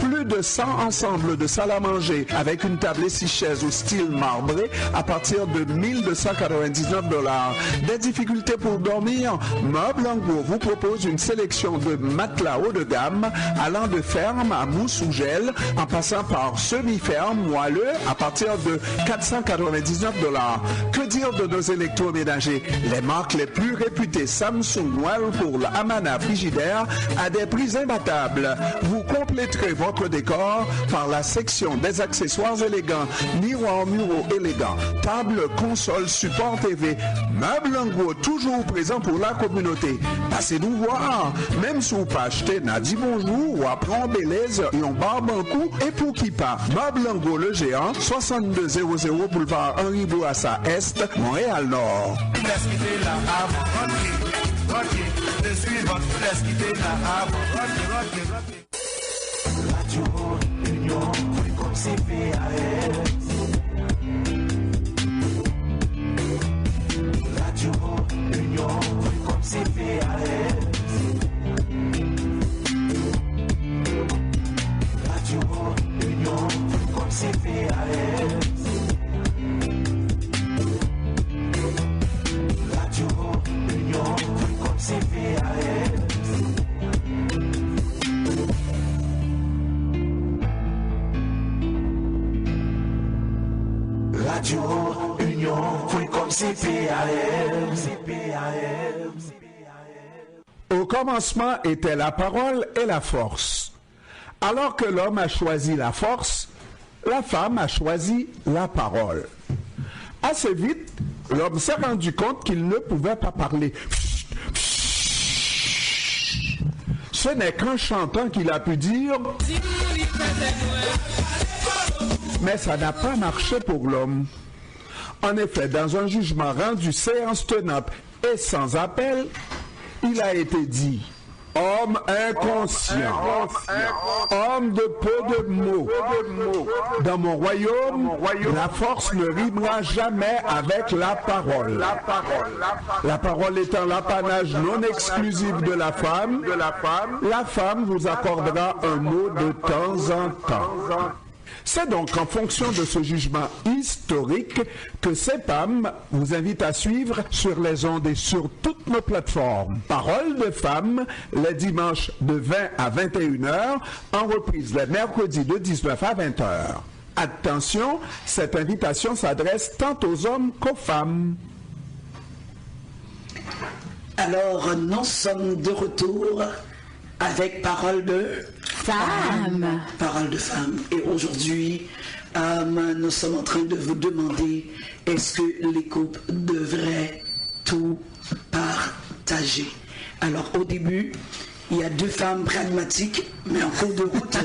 Plus de 100 ensembles de salles à manger avec une table et 6 chaises au style marbré à partir de 1299 $. Des difficultés pour dormir? Meubles en gros vous propose une sélection de matelas haut de gamme allant de ferme à mousse ou gel en passant par semi-ferme moelleux à partir de 499 $. Que dire de nos électroménagers? Les marques les plus réputées Samsung, Whirlpool, Amana, Frigidaire à des prix imbattables. Vous compléterez votre décor par la section des accessoires élégants, miroirs muraux élégants, table, console, support TV, meubles en gros toujours présents pour la communauté. Passez-nous voir, même si vous pas acheter n'a dit bonjour ou apprend Belize et on barbe un coup et pour qui pas. Meubles en gros le géant, 6200 boulevard Henri Bourassa Est, Montréal Nord. CPAM. Radio Union, comme CPAM. Radio Union, comme CPAM. Radio Union, comme CPAM. Radio Union, comme CPAM. Au commencement était la parole et la force. Alors que l'homme a choisi la force, la femme a choisi la parole. Assez vite, l'homme s'est rendu compte qu'il ne pouvait pas parler. Ce n'est qu'en chantant qu'il a pu dire... Mais ça n'a pas marché pour l'homme. En effet, dans un jugement rendu séance tenante et sans appel, il a été dit « Homme inconscient, homme de peu de mots. Dans mon royaume, la force ne rimera jamais avec la parole. La parole étant l'apanage non exclusif de la femme vous accordera un mot de temps en temps. » C'est donc en fonction de ce jugement historique que CEPAM vous invite à suivre sur les ondes et sur toutes nos plateformes. Parole de femme, les dimanches de 20 à 21h, en reprise les mercredis de 19 à 20h. Attention, cette invitation s'adresse tant aux hommes qu'aux femmes. Alors, nous sommes de retour avec Parole de Femme. Parole de femme. Et aujourd'hui, nous sommes en train de vous demander, est-ce que les couples devraient tout partager? Alors, au début, il y a deux femmes pragmatiques, mais en cours de route,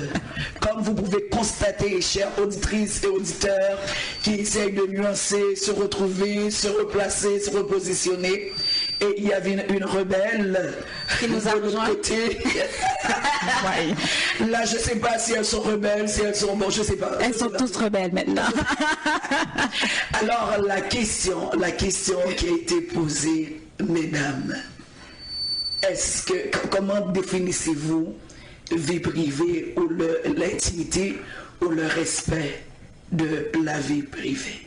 comme vous pouvez constater, chères auditrices et auditeurs, qui essayent de nuancer, se retrouver, se replacer, se repositionner. Et il y avait une rebelle qui nous a de l'autre côté. Là, je ne sais pas si elles sont rebelles, si elles sont... Bon, je ne sais pas. Elles sont toutes rebelles maintenant. Alors, la question qui a été posée, mesdames, comment définissez-vous vie privée ou l'intimité ou le respect de la vie privée?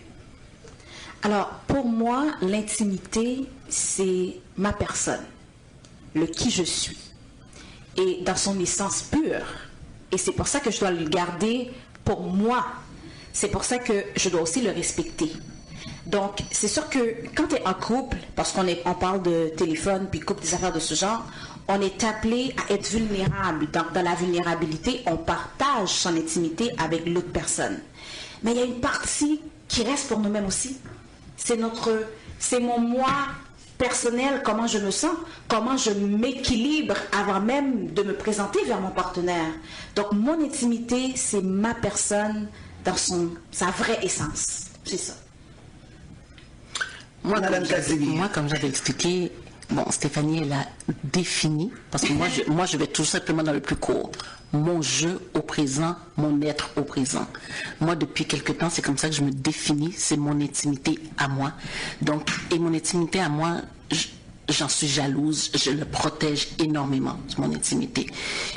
Alors, pour moi, l'intimité, c'est ma personne, le qui je suis, et dans son essence pure. Et c'est pour ça que je dois le garder pour moi. C'est pour ça que je dois aussi le respecter. Donc, c'est sûr que quand tu es en couple, parce on parle de téléphone, puis couple, des affaires de ce genre, on est appelé à être vulnérable. Donc, dans la vulnérabilité, on partage son intimité avec l'autre personne. Mais il y a une partie qui reste pour nous-mêmes aussi. C'est mon moi personnel, comment je me sens, comment je m'équilibre avant même de me présenter vers mon partenaire. Donc, mon intimité, c'est ma personne dans sa vraie essence. C'est ça. Moi, comme j'avais expliqué, bon, Stéphanie, elle a défini, parce que moi, je vais tout simplement dans le plus court. Mon je au présent, mon être au présent. Moi, depuis quelque temps, c'est comme ça que je me définis, c'est mon intimité à moi. Donc, et mon intimité à moi, j'en suis jalouse, je le protège énormément, mon intimité.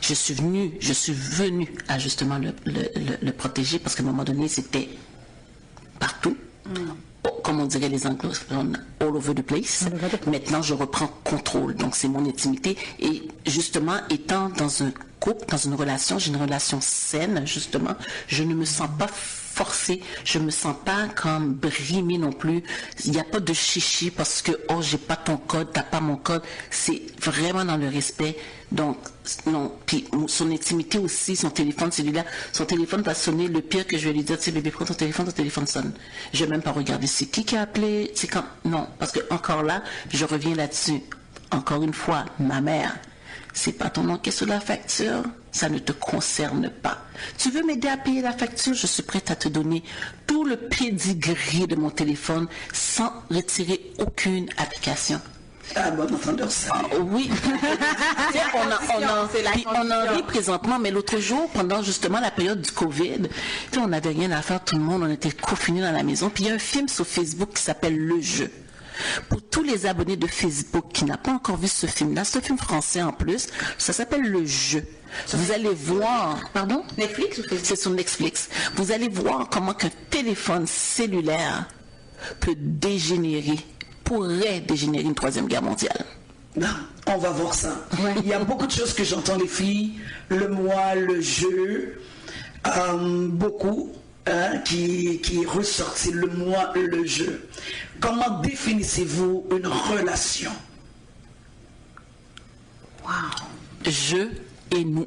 Je suis venue à justement le protéger, parce qu'à un moment donné, c'était partout. Comme on dirait les anglophones, all over the place. Maintenant, je reprends contrôle. Donc, c'est mon intimité. Et justement, étant dans un couple, dans une relation, j'ai une relation saine, justement, je ne me sens pas forcée, je me sens pas comme brimée non plus. Il n'y a pas de chichi parce que, oh, j'ai pas ton code, t'as pas mon code. C'est vraiment dans le respect. Donc, non. Puis, son intimité aussi, son téléphone cellulaire, son téléphone va sonner. Le pire que je vais lui dire, tu sais, bébé, prends ton téléphone sonne. Je vais même pas regarder c'est qui a appelé, c'est quand. Non. Parce que, encore là, je reviens là-dessus. Encore une fois, ma mère, c'est pas ton nom qui est sur la facture, ça ne te concerne pas. Tu veux m'aider à payer la facture, je suis prête à te donner tout le pédigré de mon téléphone sans retirer aucune application. Ah, bon entendeur, ça. Oui. on en rit présentement, mais l'autre jour, pendant justement la période du COVID, on n'avait rien à faire, tout le monde, on était confinés dans la maison. Puis il y a un film sur Facebook qui s'appelle Le Jeu. Pour tous les abonnés de Facebook qui n'ont pas encore vu ce film-là, c'est un film français en plus, ça s'appelle Le Jeu. Vous allez voir... Pardon? Netflix ou Facebook? C'est sur Netflix. Vous allez voir comment qu'un téléphone cellulaire peut pourrait dégénérer une troisième guerre mondiale. Non, on va voir ça. Ouais. Il y a beaucoup de choses que j'entends, les filles. Le moi, le jeu. Beaucoup qui est ressorti. Le moi, le jeu. Comment définissez-vous une relation? Wow. Je et nous.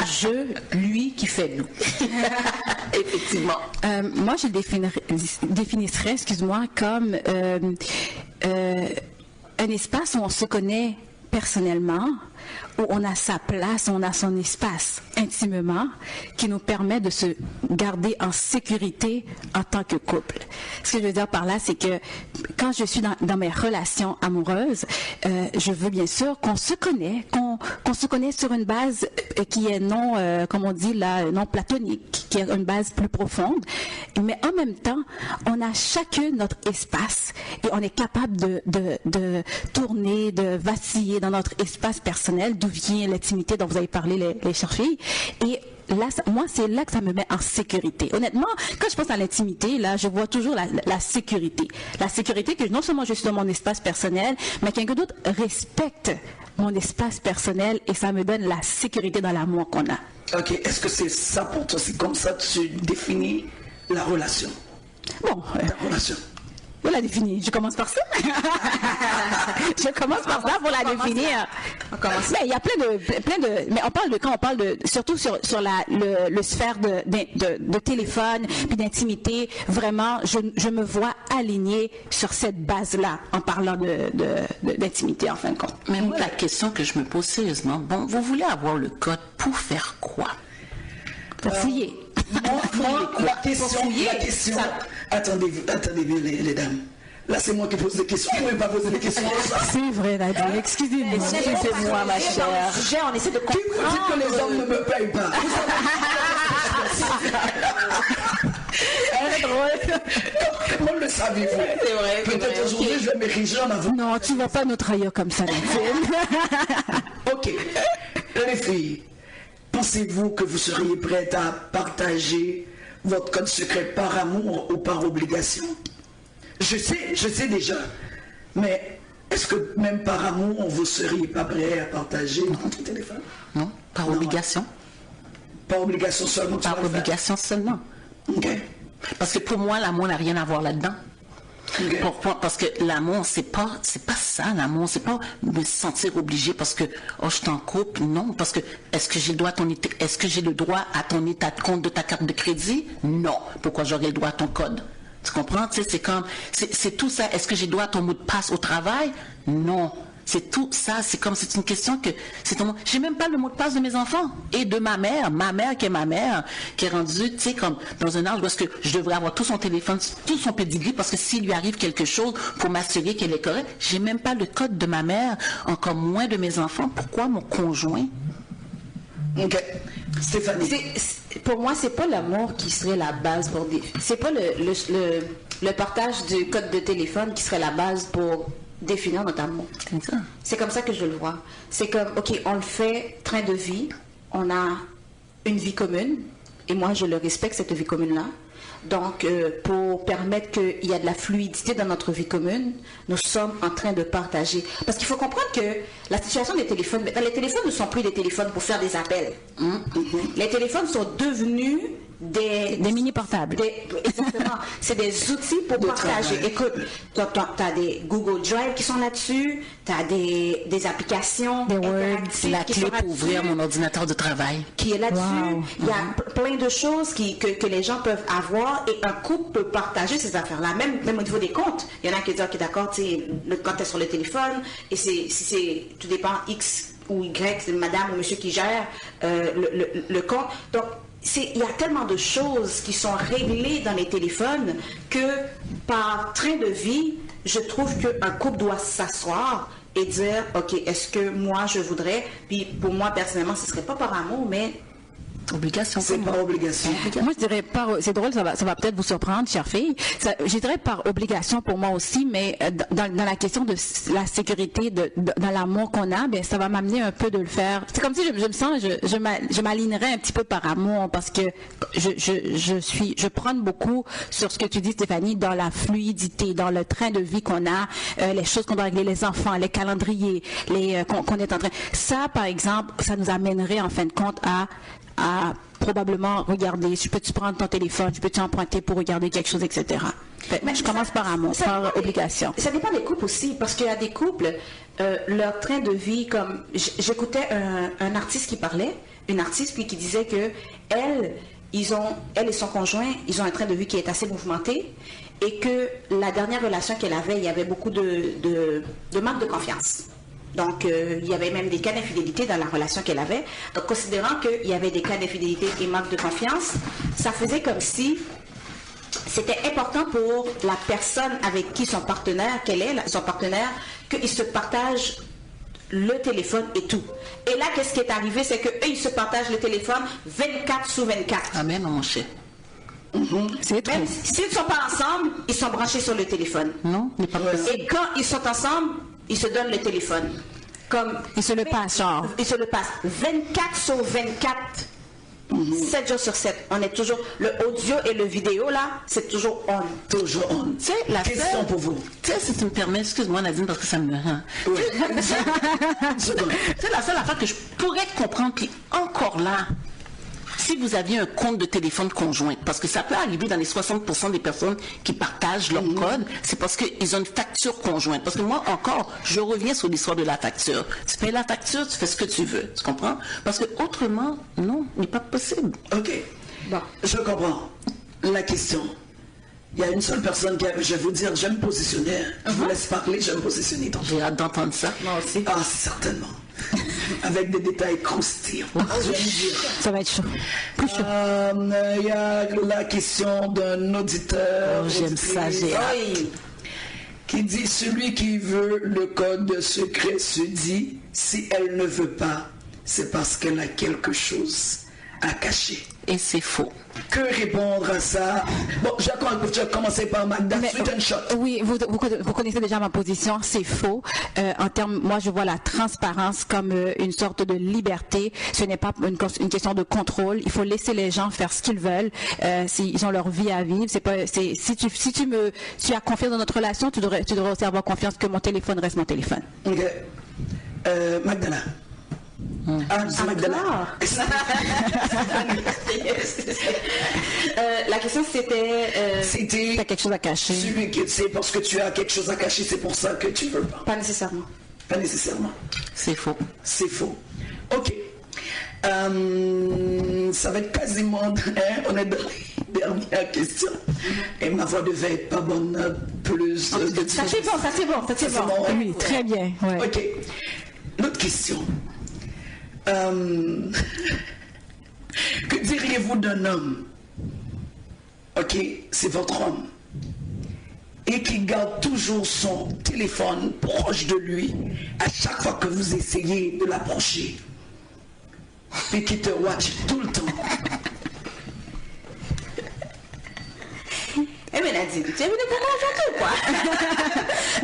Je, lui qui fait nous. Effectivement. Moi, je définirais, excuse-moi, comme un espace où on se connaît personnellement, où on a sa place, on a son espace intimement, qui nous permet de se garder en sécurité en tant que couple. Ce que je veux dire par là, c'est que quand je suis dans mes relations amoureuses, je veux bien sûr qu'on se connaît, qu'on se connaît sur une base qui est non, comme on dit là, non platonique, qui est une base plus profonde, mais en même temps, on a chacun notre espace et on est capable de tourner, de vaciller dans notre espace personnel, d'où vient l'intimité dont vous avez parlé, les chères filles. Et là, moi, c'est là que ça me met en sécurité. Honnêtement, quand je pense à l'intimité, là, je vois toujours la sécurité. La sécurité que non seulement je suis dans mon espace personnel, mais quelqu'un d'autre respecte mon espace personnel et ça me donne la sécurité dans l'amour qu'on a. Ok, est-ce que c'est ça pour toi? C'est comme ça que tu définis la relation? Bon. Ta relation? Vous la définir. Je commence par ça. Je commence par ça pour la définir. Mais il y a plein de. Mais quand on parle de surtout sur le sphère de téléphone puis d'intimité. Vraiment, je me vois alignée sur cette base-là en parlant d'intimité en fin de compte. Mais moi, la question que je me pose sérieusement, bon, vous voulez avoir le code pour faire quoi? Pour fouiller. La question. Attendez, les dames. Là, c'est moi qui pose des questions. Vous ne pouvez pas poser des questions. C'est vrai, Nadia. Excusez-moi. Excusez-moi, ma chère. On essaie de comprendre. Vous dites que les hommes ne me payent pas. Comment le savez-vous? C'est vrai. Peut-être aujourd'hui, je vais m'ériger en avocat. Non, tu ne vas pas nous trahir comme ça, Nadine. Ok. Les filles, pensez-vous que vous seriez prêtes à partager votre code secret par amour ou par obligation? Je sais déjà, mais est-ce que même par amour, vous ne seriez pas prêt à partager votre téléphone? Non, par obligation. Par obligation seulement? Par obligation seulement. Ok. Parce que pour moi, l'amour n'a rien à voir là-dedans. Okay. Pourquoi? Parce que l'amour, c'est pas ça, l'amour. C'est pas me sentir obligé parce que, oh, je t'en coupe. Non. Parce que, est-ce que j'ai le droit à ton état de compte de ta carte de crédit? Non. Pourquoi j'aurais le droit à ton code? Tu comprends? Tu sais, c'est tout ça. Est-ce que j'ai le droit à ton mot de passe au travail? Non. C'est tout ça, c'est une question que j'ai même pas le mot de passe de mes enfants et de ma mère qui est rendue, tu sais, comme dans un âge où est-ce que je devrais avoir tout son téléphone, tout son pedigree, parce que s'il lui arrive quelque chose pour m'assurer qu'elle est correcte, j'ai même pas le code de ma mère, encore moins de mes enfants. Pourquoi mon conjoint? Ok. Stéphanie. Pour moi, c'est pas l'amour qui serait la base pour c'est pas le partage du code de téléphone qui serait la base pour définir notre amour. C'est comme ça que je le vois. C'est comme, ok, on le fait, train de vie, on a une vie commune, et moi je le respecte, cette vie commune-là. Donc, pour permettre qu'il y ait de la fluidité dans notre vie commune, nous sommes en train de partager. Parce qu'il faut comprendre que la situation des téléphones, les téléphones ne sont plus des téléphones pour faire des appels. Les téléphones sont devenus des mini portables. Exactement. C'est des outils pour partager. Travail. Écoute, tu as des Google Drive qui sont là-dessus, tu as des applications, des Word, la clé pour ouvrir mon ordinateur de travail. Qui est là-dessus. Wow. Il y a plein de choses que les gens peuvent avoir et un couple peut partager ces affaires-là. Même au niveau des comptes. Il y en a qui disent, ok, d'accord, tu sais, le compte est sur le téléphone et tout dépend X ou Y, c'est madame ou monsieur qui gère le compte. Donc, il y a tellement de choses qui sont réglées dans les téléphones que par train de vie, je trouve qu'un couple doit s'asseoir et dire, OK, est-ce que moi, je voudrais, puis pour moi, personnellement, ce ne serait pas par amour, mais... Obligation. C'est pas obligation. Moi, je dirais c'est drôle, ça va peut-être vous surprendre, chère fille. Je dirais par obligation pour moi aussi, mais dans la question de la sécurité, dans l'amour qu'on a, ben ça va m'amener un peu de le faire. C'est comme si je me sens, je m'alignerais un petit peu par amour, parce que je prône beaucoup sur ce que tu dis, Stéphanie, dans la fluidité, dans le train de vie qu'on a, les choses qu'on doit régler, les enfants, les calendriers, qu'on est en train. Ça, par exemple, ça nous amènerait en fin de compte à probablement regarder, peux-tu prendre ton téléphone, peux-tu emprunter pour regarder quelque chose, etc. Mais je commence par amour, par obligation. Ça dépend des couples aussi, parce qu'il y a des couples, leur train de vie, comme j'écoutais un artiste qui parlait, une artiste, puis qui disait que elle et son conjoint, ils ont un train de vie qui est assez mouvementé, et que la dernière relation qu'elle avait, il y avait beaucoup de manque de confiance. Donc, il y avait même des cas d'infidélité dans la relation qu'elle avait. Donc, considérant qu'il y avait des cas d'infidélité et manque de confiance, ça faisait comme si c'était important pour la personne avec qui son partenaire, qu'il se partage le téléphone et tout. Et là, qu'est-ce qui est arrivé? C'est qu'eux, ils se partagent le téléphone 24/24. Amen, mon cher. C'est trop. Même s'ils ne sont pas ensemble, ils sont branchés sur le téléphone. Non, n'est pas possible. Et quand ils sont ensemble, ils se donnent le téléphone. Ils se le passent, genre. Ils se le passent 24/24, 7 jours sur 7. On est toujours, le audio et le vidéo, là, c'est toujours on. Toujours on. Tu sais, la question pour vous. Tu sais, si tu me permets, excuse-moi Nadine, parce que ça me... Oui. C'est la seule affaire que je pourrais comprendre, puis encore là, si vous aviez un compte de téléphone conjoint, parce que ça peut arriver dans les 60% des personnes qui partagent leur code, c'est parce qu'ils ont une facture conjointe. Parce que moi, encore, je reviens sur l'histoire de la facture. Tu payes la facture, tu fais ce que tu veux. Tu comprends? Parce que autrement, non, n'est pas possible. OK. Bon, je comprends. La question. Il y a une seule personne qui a... Je vais vous dire, je vais me positionner. Je vous laisse parler, je vais me positionner. J'ai hâte d'entendre ça. Moi aussi. Ah, certainement. Avec des détails croustillants. Ça va être chaud. Plus chaud. Il y a la question d'un auditeur. Oh, j'aime ça, j'ai hâte. Qui dit, celui qui veut le code secret se dit, si elle ne veut pas, c'est parce qu'elle a quelque chose à cacher. Et c'est faux. Que répondre à ça? Bon, je vais commencer par Magda. Sweet and shot. Oui, vous connaissez déjà ma position, c'est faux. En termes, moi, je vois la transparence comme une sorte de liberté. Ce n'est pas une question de contrôle. Il faut laisser les gens faire ce qu'ils veulent. Ils ont leur vie à vivre. Si tu as confiance dans notre relation, tu devrais aussi avoir confiance que mon téléphone reste mon téléphone. Ok. Magdala. C'est Magdala. La question c'était... C'était... Tu as quelque chose à cacher. C'est parce que tu as quelque chose à cacher, c'est pour ça que tu veux pas. Pas nécessairement. Pas nécessairement. C'est faux. C'est faux. Ok. Ça va être quasiment... on est dans les dernières questions. Et ma voix devait être pas bonne. Plus... Ça c'est bon. Oui, très bien. Ouais. Ok. L'autre question. Que diriez-vous d'un homme, ok, c'est votre homme, et qui garde toujours son téléphone proche de lui à chaque fois que vous essayez de l'approcher, et qui te watch tout le temps? Eh bien, Nadine, tu es venue pour moi aujourd'hui, quoi?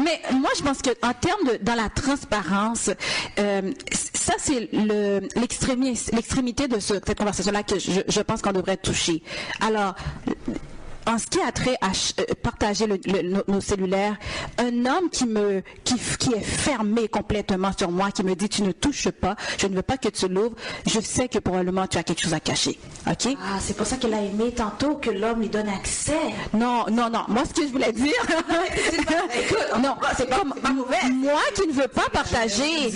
Mais moi, je pense qu'en termes dans la transparence, ça, c'est l'extrémité de cette conversation-là que je pense qu'on devrait toucher. Alors, en ce qui a trait à partager nos cellulaires, un homme qui est fermé complètement sur moi, qui me dit tu ne touches pas, je ne veux pas que tu l'ouvres, je sais que probablement tu as quelque chose à cacher. Ok? Ah, c'est pour ça qu'elle a aimé tantôt que l'homme lui donne accès. Non. Moi, ce que je voulais dire, non, c'est comme moi qui ne veux pas partager.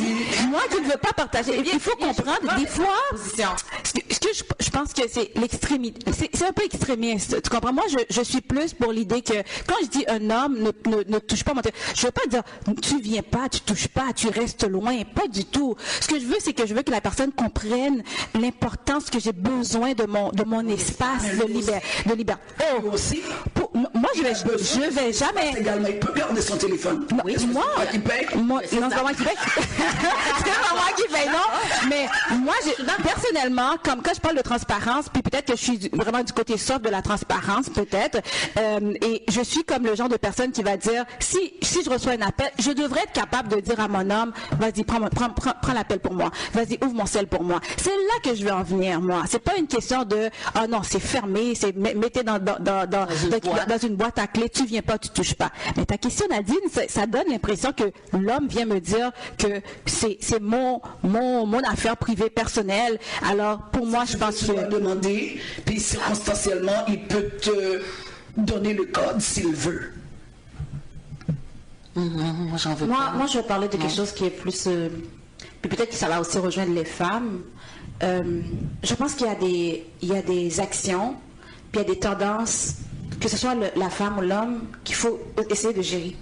Il faut comprendre des fois. Ce que je pense que c'est l'extrémité. C'est un peu extrémiste. Tu comprends? Moi, je suis plus pour l'idée que quand je dis un homme ne touche pas mon téléphone, je veux pas dire tu viens pas, tu touches pas, tu restes loin, pas du tout. Ce que je veux, c'est que je veux que la personne comprenne l'importance que j'ai besoin de mon espace de liberté. Aussi? moi, je vais jamais. Également, il peut garder son téléphone. Oui, Est-ce que moi, c'est toi qui paye? non, c'est pas moi qui paye. C'est pas moi qui paye, non. Mais moi, personnellement, comme quand je parle de transparence, puis peut-être que je suis vraiment du côté soft de la transparence, peut-être, et je suis comme le genre de personne qui va dire, si je reçois un appel, je devrais être capable de dire à mon homme, vas-y, prends l'appel pour moi. Vas-y, ouvre mon cell pour moi. C'est là que je vais en venir, moi. C'est pas une question de, ah non, c'est fermé, c'est mettez dans une boîte à clé, tu viens pas, tu touches pas. Mais ta question, Nadine, ça donne l'impression que l'homme vient me dire que c'est mon affaire privée personnelle. Alors, pour moi, je pense que... Tu vas demander, puis circonstanciellement, il peut te donner le code s'il veut. Moi, j'en veux pas. Moi, je vais parler de quelque chose qui est plus... puis peut-être que ça va aussi rejoindre les femmes. Je pense qu'il y a des actions, puis il y a des tendances, que ce soit la femme ou l'homme, qu'il faut essayer de gérer.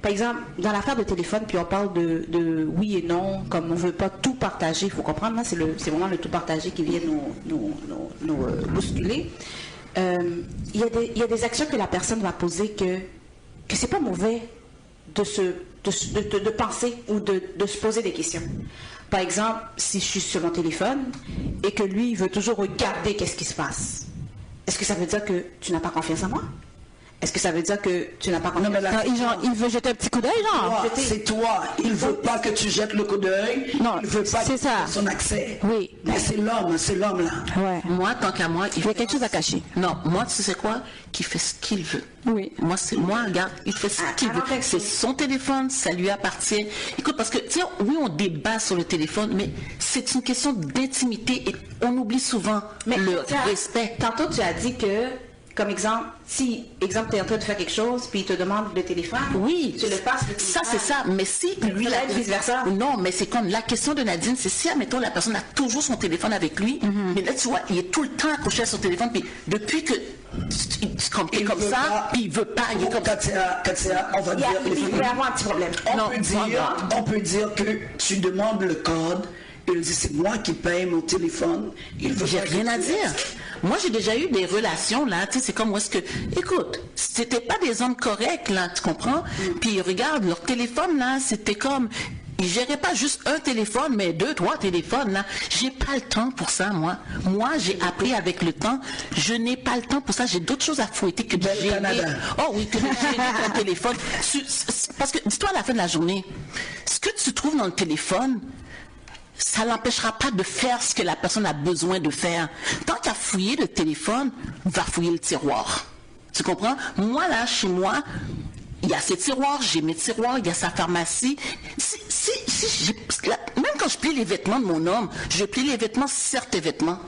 Par exemple, dans l'affaire de téléphone, puis on parle de oui et non, comme on ne veut pas tout partager, il faut comprendre, là, c'est vraiment le tout partagé qui vient nous bousculer. Il y a des actions que la personne va poser que c'est pas mauvais de penser ou de se poser des questions. Par exemple, si je suis sur mon téléphone et que lui, il veut toujours regarder qu'est-ce qui se passe, est-ce que ça veut dire que tu n'as pas confiance en moi? Est-ce que ça veut dire que tu n'as pas confiance? Il veut jeter un petit coup d'œil, genre. C'est toi. Il veut pas que tu jettes le coup d'œil. Non, il veut pas que tu aies son accès. Oui. Mais c'est l'homme là. Ouais. Moi, tant qu'à moi, Il y a quelque chose à cacher. Non, moi, tu sais quoi? Qui fait ce qu'il veut. Oui. Moi, regarde, il fait ce qu'il veut. C'est son téléphone, ça lui appartient. Écoute, parce que, tu sais, oui, on débat sur le téléphone, mais c'est une question d'intimité et on oublie souvent le respect. Tantôt, tu as dit que, comme exemple, si, tu es en train de faire quelque chose, puis il te demande le téléphone, oui, tu le passes. Ça, c'est ça. Mais si lui, vice-versa. Non, mais c'est comme la question de Nadine, c'est si, admettons, la personne a toujours son téléphone avec lui, mais là, tu vois, il est tout le temps accroché à son téléphone, puis depuis que il comme ça, puis il veut pas. Il est comme... Katia, on va dire... Il peut y avoir un petit problème. On peut dire que tu demandes le code, il dit c'est moi qui paye mon téléphone. J'ai rien à dire. Moi, j'ai déjà eu des relations, là, tu sais, c'est comme où est-ce que... Écoute, c'était pas des hommes corrects, là, tu comprends? Puis regarde, leur téléphone, là, c'était comme... Ils géraient pas juste un téléphone, mais 2, 3 téléphones, là. J'ai pas le temps pour ça, moi. Moi, j'ai appris avec le temps. Je n'ai pas le temps pour ça. J'ai d'autres choses à fouetter que de gérer... Oh oui, que de gérer un téléphone. Parce que, dis-toi, à la fin de la journée, ce que tu trouves dans le téléphone... ça l'empêchera pas de faire ce que la personne a besoin de faire. Tant qu'à fouiller le téléphone, va fouiller le tiroir. Tu comprends? Moi, là, chez moi, il y a ses tiroirs, j'ai mes tiroirs, il y a sa pharmacie. Même quand je plie les vêtements de mon homme, je plie les vêtements, certains vêtements.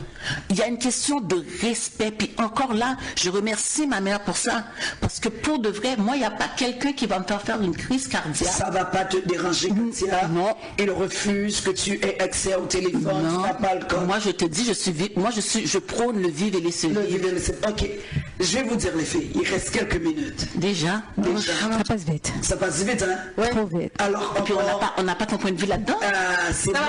Il y a une question de respect. Puis encore là, je remercie ma mère pour ça. Parce que pour de vrai, moi, il n'y a pas quelqu'un qui va me faire une crise cardiaque. Ça ne va pas te déranger, Katia. Non. Il refuse que tu aies accès au téléphone. Non. Tu n'as pas le code. Moi, je te dis, je prône le vivre et laisser vivre. Ok. Je vais vous dire, les filles, il reste quelques minutes. Déjà. Ça passe vite. Ça passe vite, hein? Ouais. Trop vite. Alors, Et puis on n'a pas ton point de vue là-dedans. C'est bon,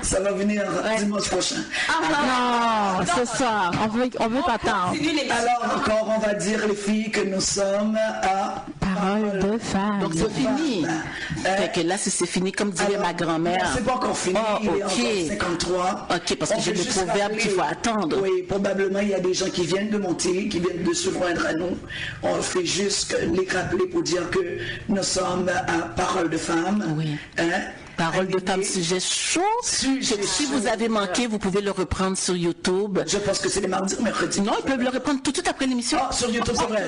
ça va venir dimanche prochain. Non, c'est ça. On veut t'attendre. Alors, encore, on va dire, les filles, que nous sommes à Parole de femme. Donc c'est fini. Fait que là, c'est fini, comme dirait ma grand-mère. C'est pas encore fini, il est encore 53. Ok, parce que j'ai le proverbe qu'il faut attendre. Oui, probablement, il y a des gens qui viennent de monter, qui viennent de se joindre à nous. On fait juste les rappeler pour dire que nous sommes à Parole de femme. Oui. Parole de femme, sujet chaud. Si vous avez manqué, vous pouvez le reprendre sur YouTube. Je pense que c'est les mardis ou mercredis. Non, ils peuvent le reprendre tout de suite après l'émission. Ah, sur YouTube, c'est vrai.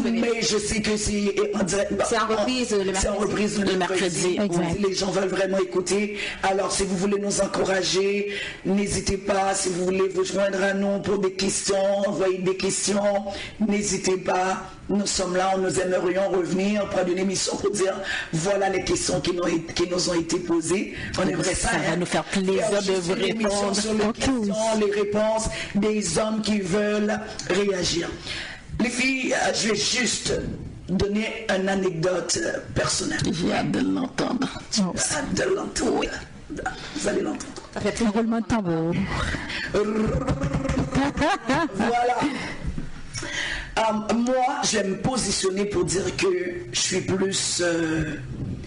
Mais je sais que c'est en direct. C'est en reprise le mercredi. C'est en reprise le mercredi. Exact. Les gens veulent vraiment écouter. Alors, si vous voulez nous encourager, n'hésitez pas. Si vous voulez vous joindre à nous pour des questions, envoyer des questions, n'hésitez pas. Nous sommes là, nous aimerions revenir près d'une émission pour dire voilà les questions qui nous ont été posées. On aimerait ça. Ça va nous faire plaisir de vous répondre. Sur les questions, les réponses des hommes qui veulent réagir. Les filles, je vais juste donner une anecdote personnelle. J'ai hâte de l'entendre. J'ai hâte de l'entendre. Oui. Vous allez l'entendre. Ça fait un roulement de tambour. Voilà. Moi, je vais me positionner pour dire que je suis plus,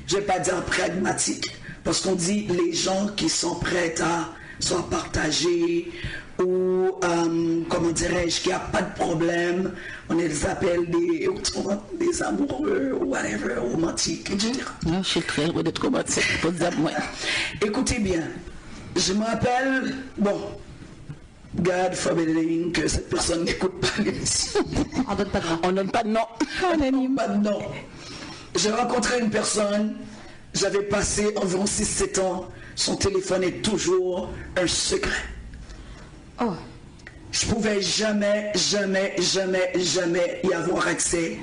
je vais pas dire pragmatique, parce qu'on dit les gens qui sont prêts à soit partager ou, comment dirais-je, qu'il n'y a pas de problème, on les appelle des amoureux ou whatever, romantiques, etc. Non, je suis très heureux d'être romantique, pour dire moi. Écoutez bien, je me rappelle, bon, God forbid que cette personne n'écoute pas l'émission. On donne pas de nom. On donne pas de nom. Anonyme. Pas de nom. J'ai rencontré une personne, j'avais passé environ 6-7 ans, son téléphone est toujours un secret. Oh. Je pouvais jamais y avoir accès.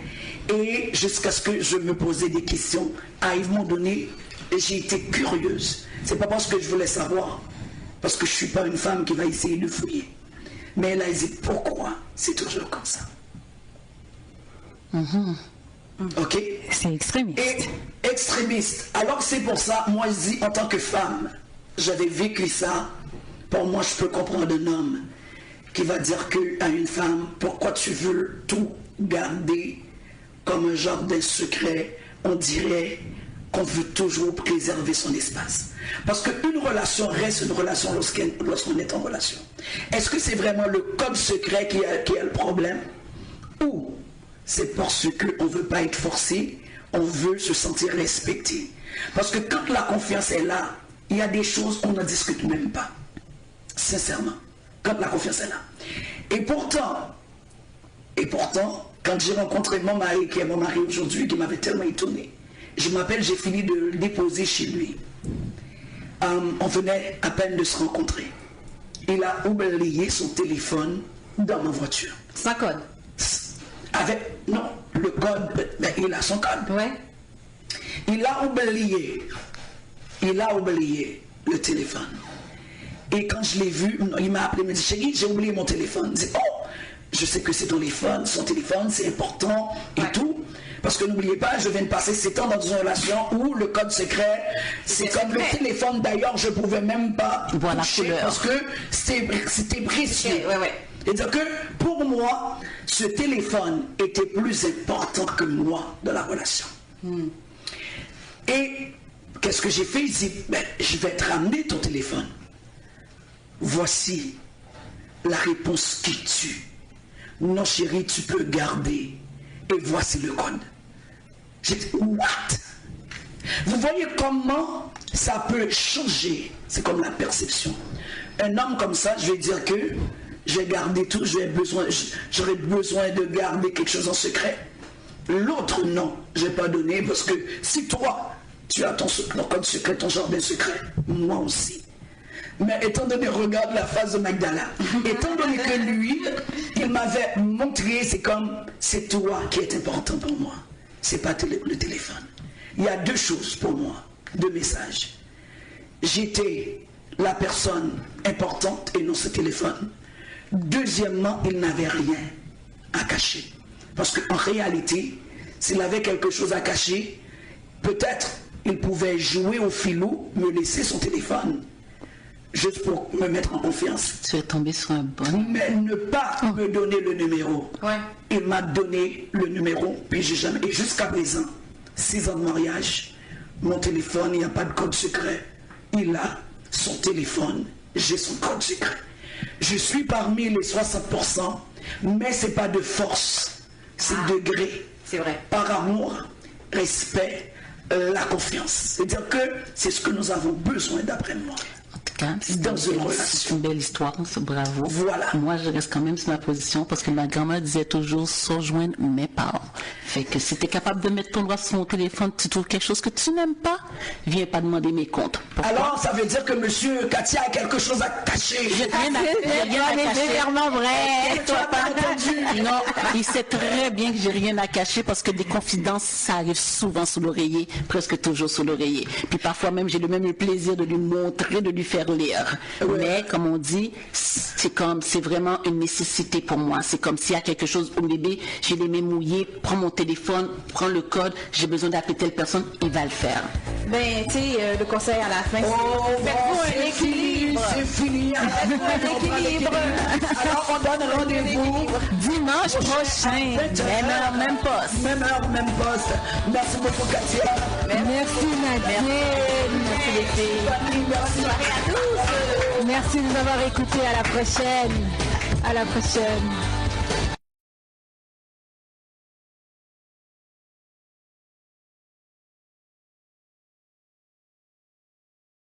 Et jusqu'à ce que je me posais des questions, à un moment donné, j'ai été curieuse. C'est pas parce que je voulais savoir, parce que je suis pas une femme qui va essayer de fouiller. Mais elle a dit pourquoi c'est toujours comme ça. Ok? C'est extrémiste. Et extrémiste. Alors c'est pour ça, moi je dis en tant que femme, j'avais vécu ça. Pour moi, je peux comprendre un homme qui va dire à une femme, pourquoi tu veux tout garder comme un genre de secret? On dirait qu'on veut toujours préserver son espace. Parce qu'une relation reste une relation lorsqu'on est en relation. Est-ce que c'est vraiment le code secret qui a le problème? Ou c'est parce qu'on ne veut pas être forcé, on veut se sentir respecté? Parce que quand la confiance est là, il y a des choses qu'on ne discute même pas. Sincèrement, quand la confiance est là. Et pourtant, quand j'ai rencontré mon mari, qui est mon mari aujourd'hui, qui m'avait tellement étonné, je m'appelle, j'ai fini de le déposer chez lui. On venait à peine de se rencontrer. Il a oublié son téléphone dans ma voiture. Sans code. Non, le code, mais il a son code. Ouais. Il a oublié le téléphone. Et quand je l'ai vu, il m'a appelé, il m'a dit, chérie, j'ai oublié mon téléphone. Il dit, oh, je sais que c'est ton téléphone, c'est important et tout. Parce que n'oubliez pas, je viens de passer 7 ans dans une relation où le code secret, c'est comme le téléphone. D'ailleurs, je ne pouvais même pas toucher parce que c'était précieux. C'est-à-dire que pour moi, ce téléphone était plus important que moi dans la relation. Et qu'est-ce que j'ai fait? Il dit, je vais te ramener ton téléphone. Voici la réponse qui tue. Non chérie, tu peux garder. Et voici le code. J'ai dit, what? Vous voyez comment ça peut changer? C'est comme la perception. Un homme comme ça, je vais dire que je vais garder tout, j'aurais besoin de garder quelque chose en secret. L'autre, non, je ne vais pas donner parce que si toi, tu as ton code secret, ton jardin secret, moi aussi. Mais étant donné, regarde la face de Magdala, étant donné que lui, il m'avait montré, c'est comme, c'est toi qui est important pour moi, c'est pas le téléphone. Il y a 2 choses pour moi, 2 messages. J'étais la personne importante et non ce téléphone. Deuxièmement, il n'avait rien à cacher. Parce qu'en réalité, s'il avait quelque chose à cacher, peut-être il pouvait jouer au filou, me laisser son téléphone. Juste pour me mettre en confiance. Tu es tombé sur un bon. Mais ne pas me donner le numéro. Ouais. Il m'a donné le numéro, puis j'ai jamais. Et jusqu'à présent, 6 ans de mariage, mon téléphone, il n'y a pas de code secret. Il a son téléphone, j'ai son code secret. Je suis parmi les 60%, mais c'est pas de force, c'est degré. C'est vrai. Par amour, respect, la confiance. C'est-à-dire que c'est ce que nous avons besoin d'après moi. C'est une belle histoire, bravo. Voilà. Moi, je reste quand même sur ma position parce que ma grand-mère disait toujours rejoindre mes parents. Fait que si tu es capable de mettre ton doigt sur mon téléphone, tu trouves quelque chose que tu n'aimes pas, viens pas demander mes comptes. Pourquoi? Alors, ça veut dire que monsieur Katia a quelque chose à cacher. J'ai rien à cacher. Nécessairement vrai. Tu n'as pas entendu. Non, il sait très bien que j'ai rien à cacher parce que des confidences, ça arrive souvent sous l'oreiller, presque toujours sous l'oreiller. Puis parfois même, j'ai le plaisir de lui montrer, de lui faire lire. Ouais. Mais comme on dit, c'est vraiment une nécessité pour moi. C'est comme s'il y a quelque chose au bébé, j'ai les mains mouillées, prends mon téléphone, prends le code, j'ai besoin d'appeler telle personne, il va le faire. Ben, tu sais, le conseil à la fin, c'est faites-vous un équilibre. fini, c'est fini. Alors on donne rendez-vous dimanche prochain. Même heure, même poste. Même heure, même poste. Merci beaucoup, Katia. Merci Nadine. Merci les filles. Merci À tous. Merci de nous avoir écoutés. À la prochaine. À la prochaine.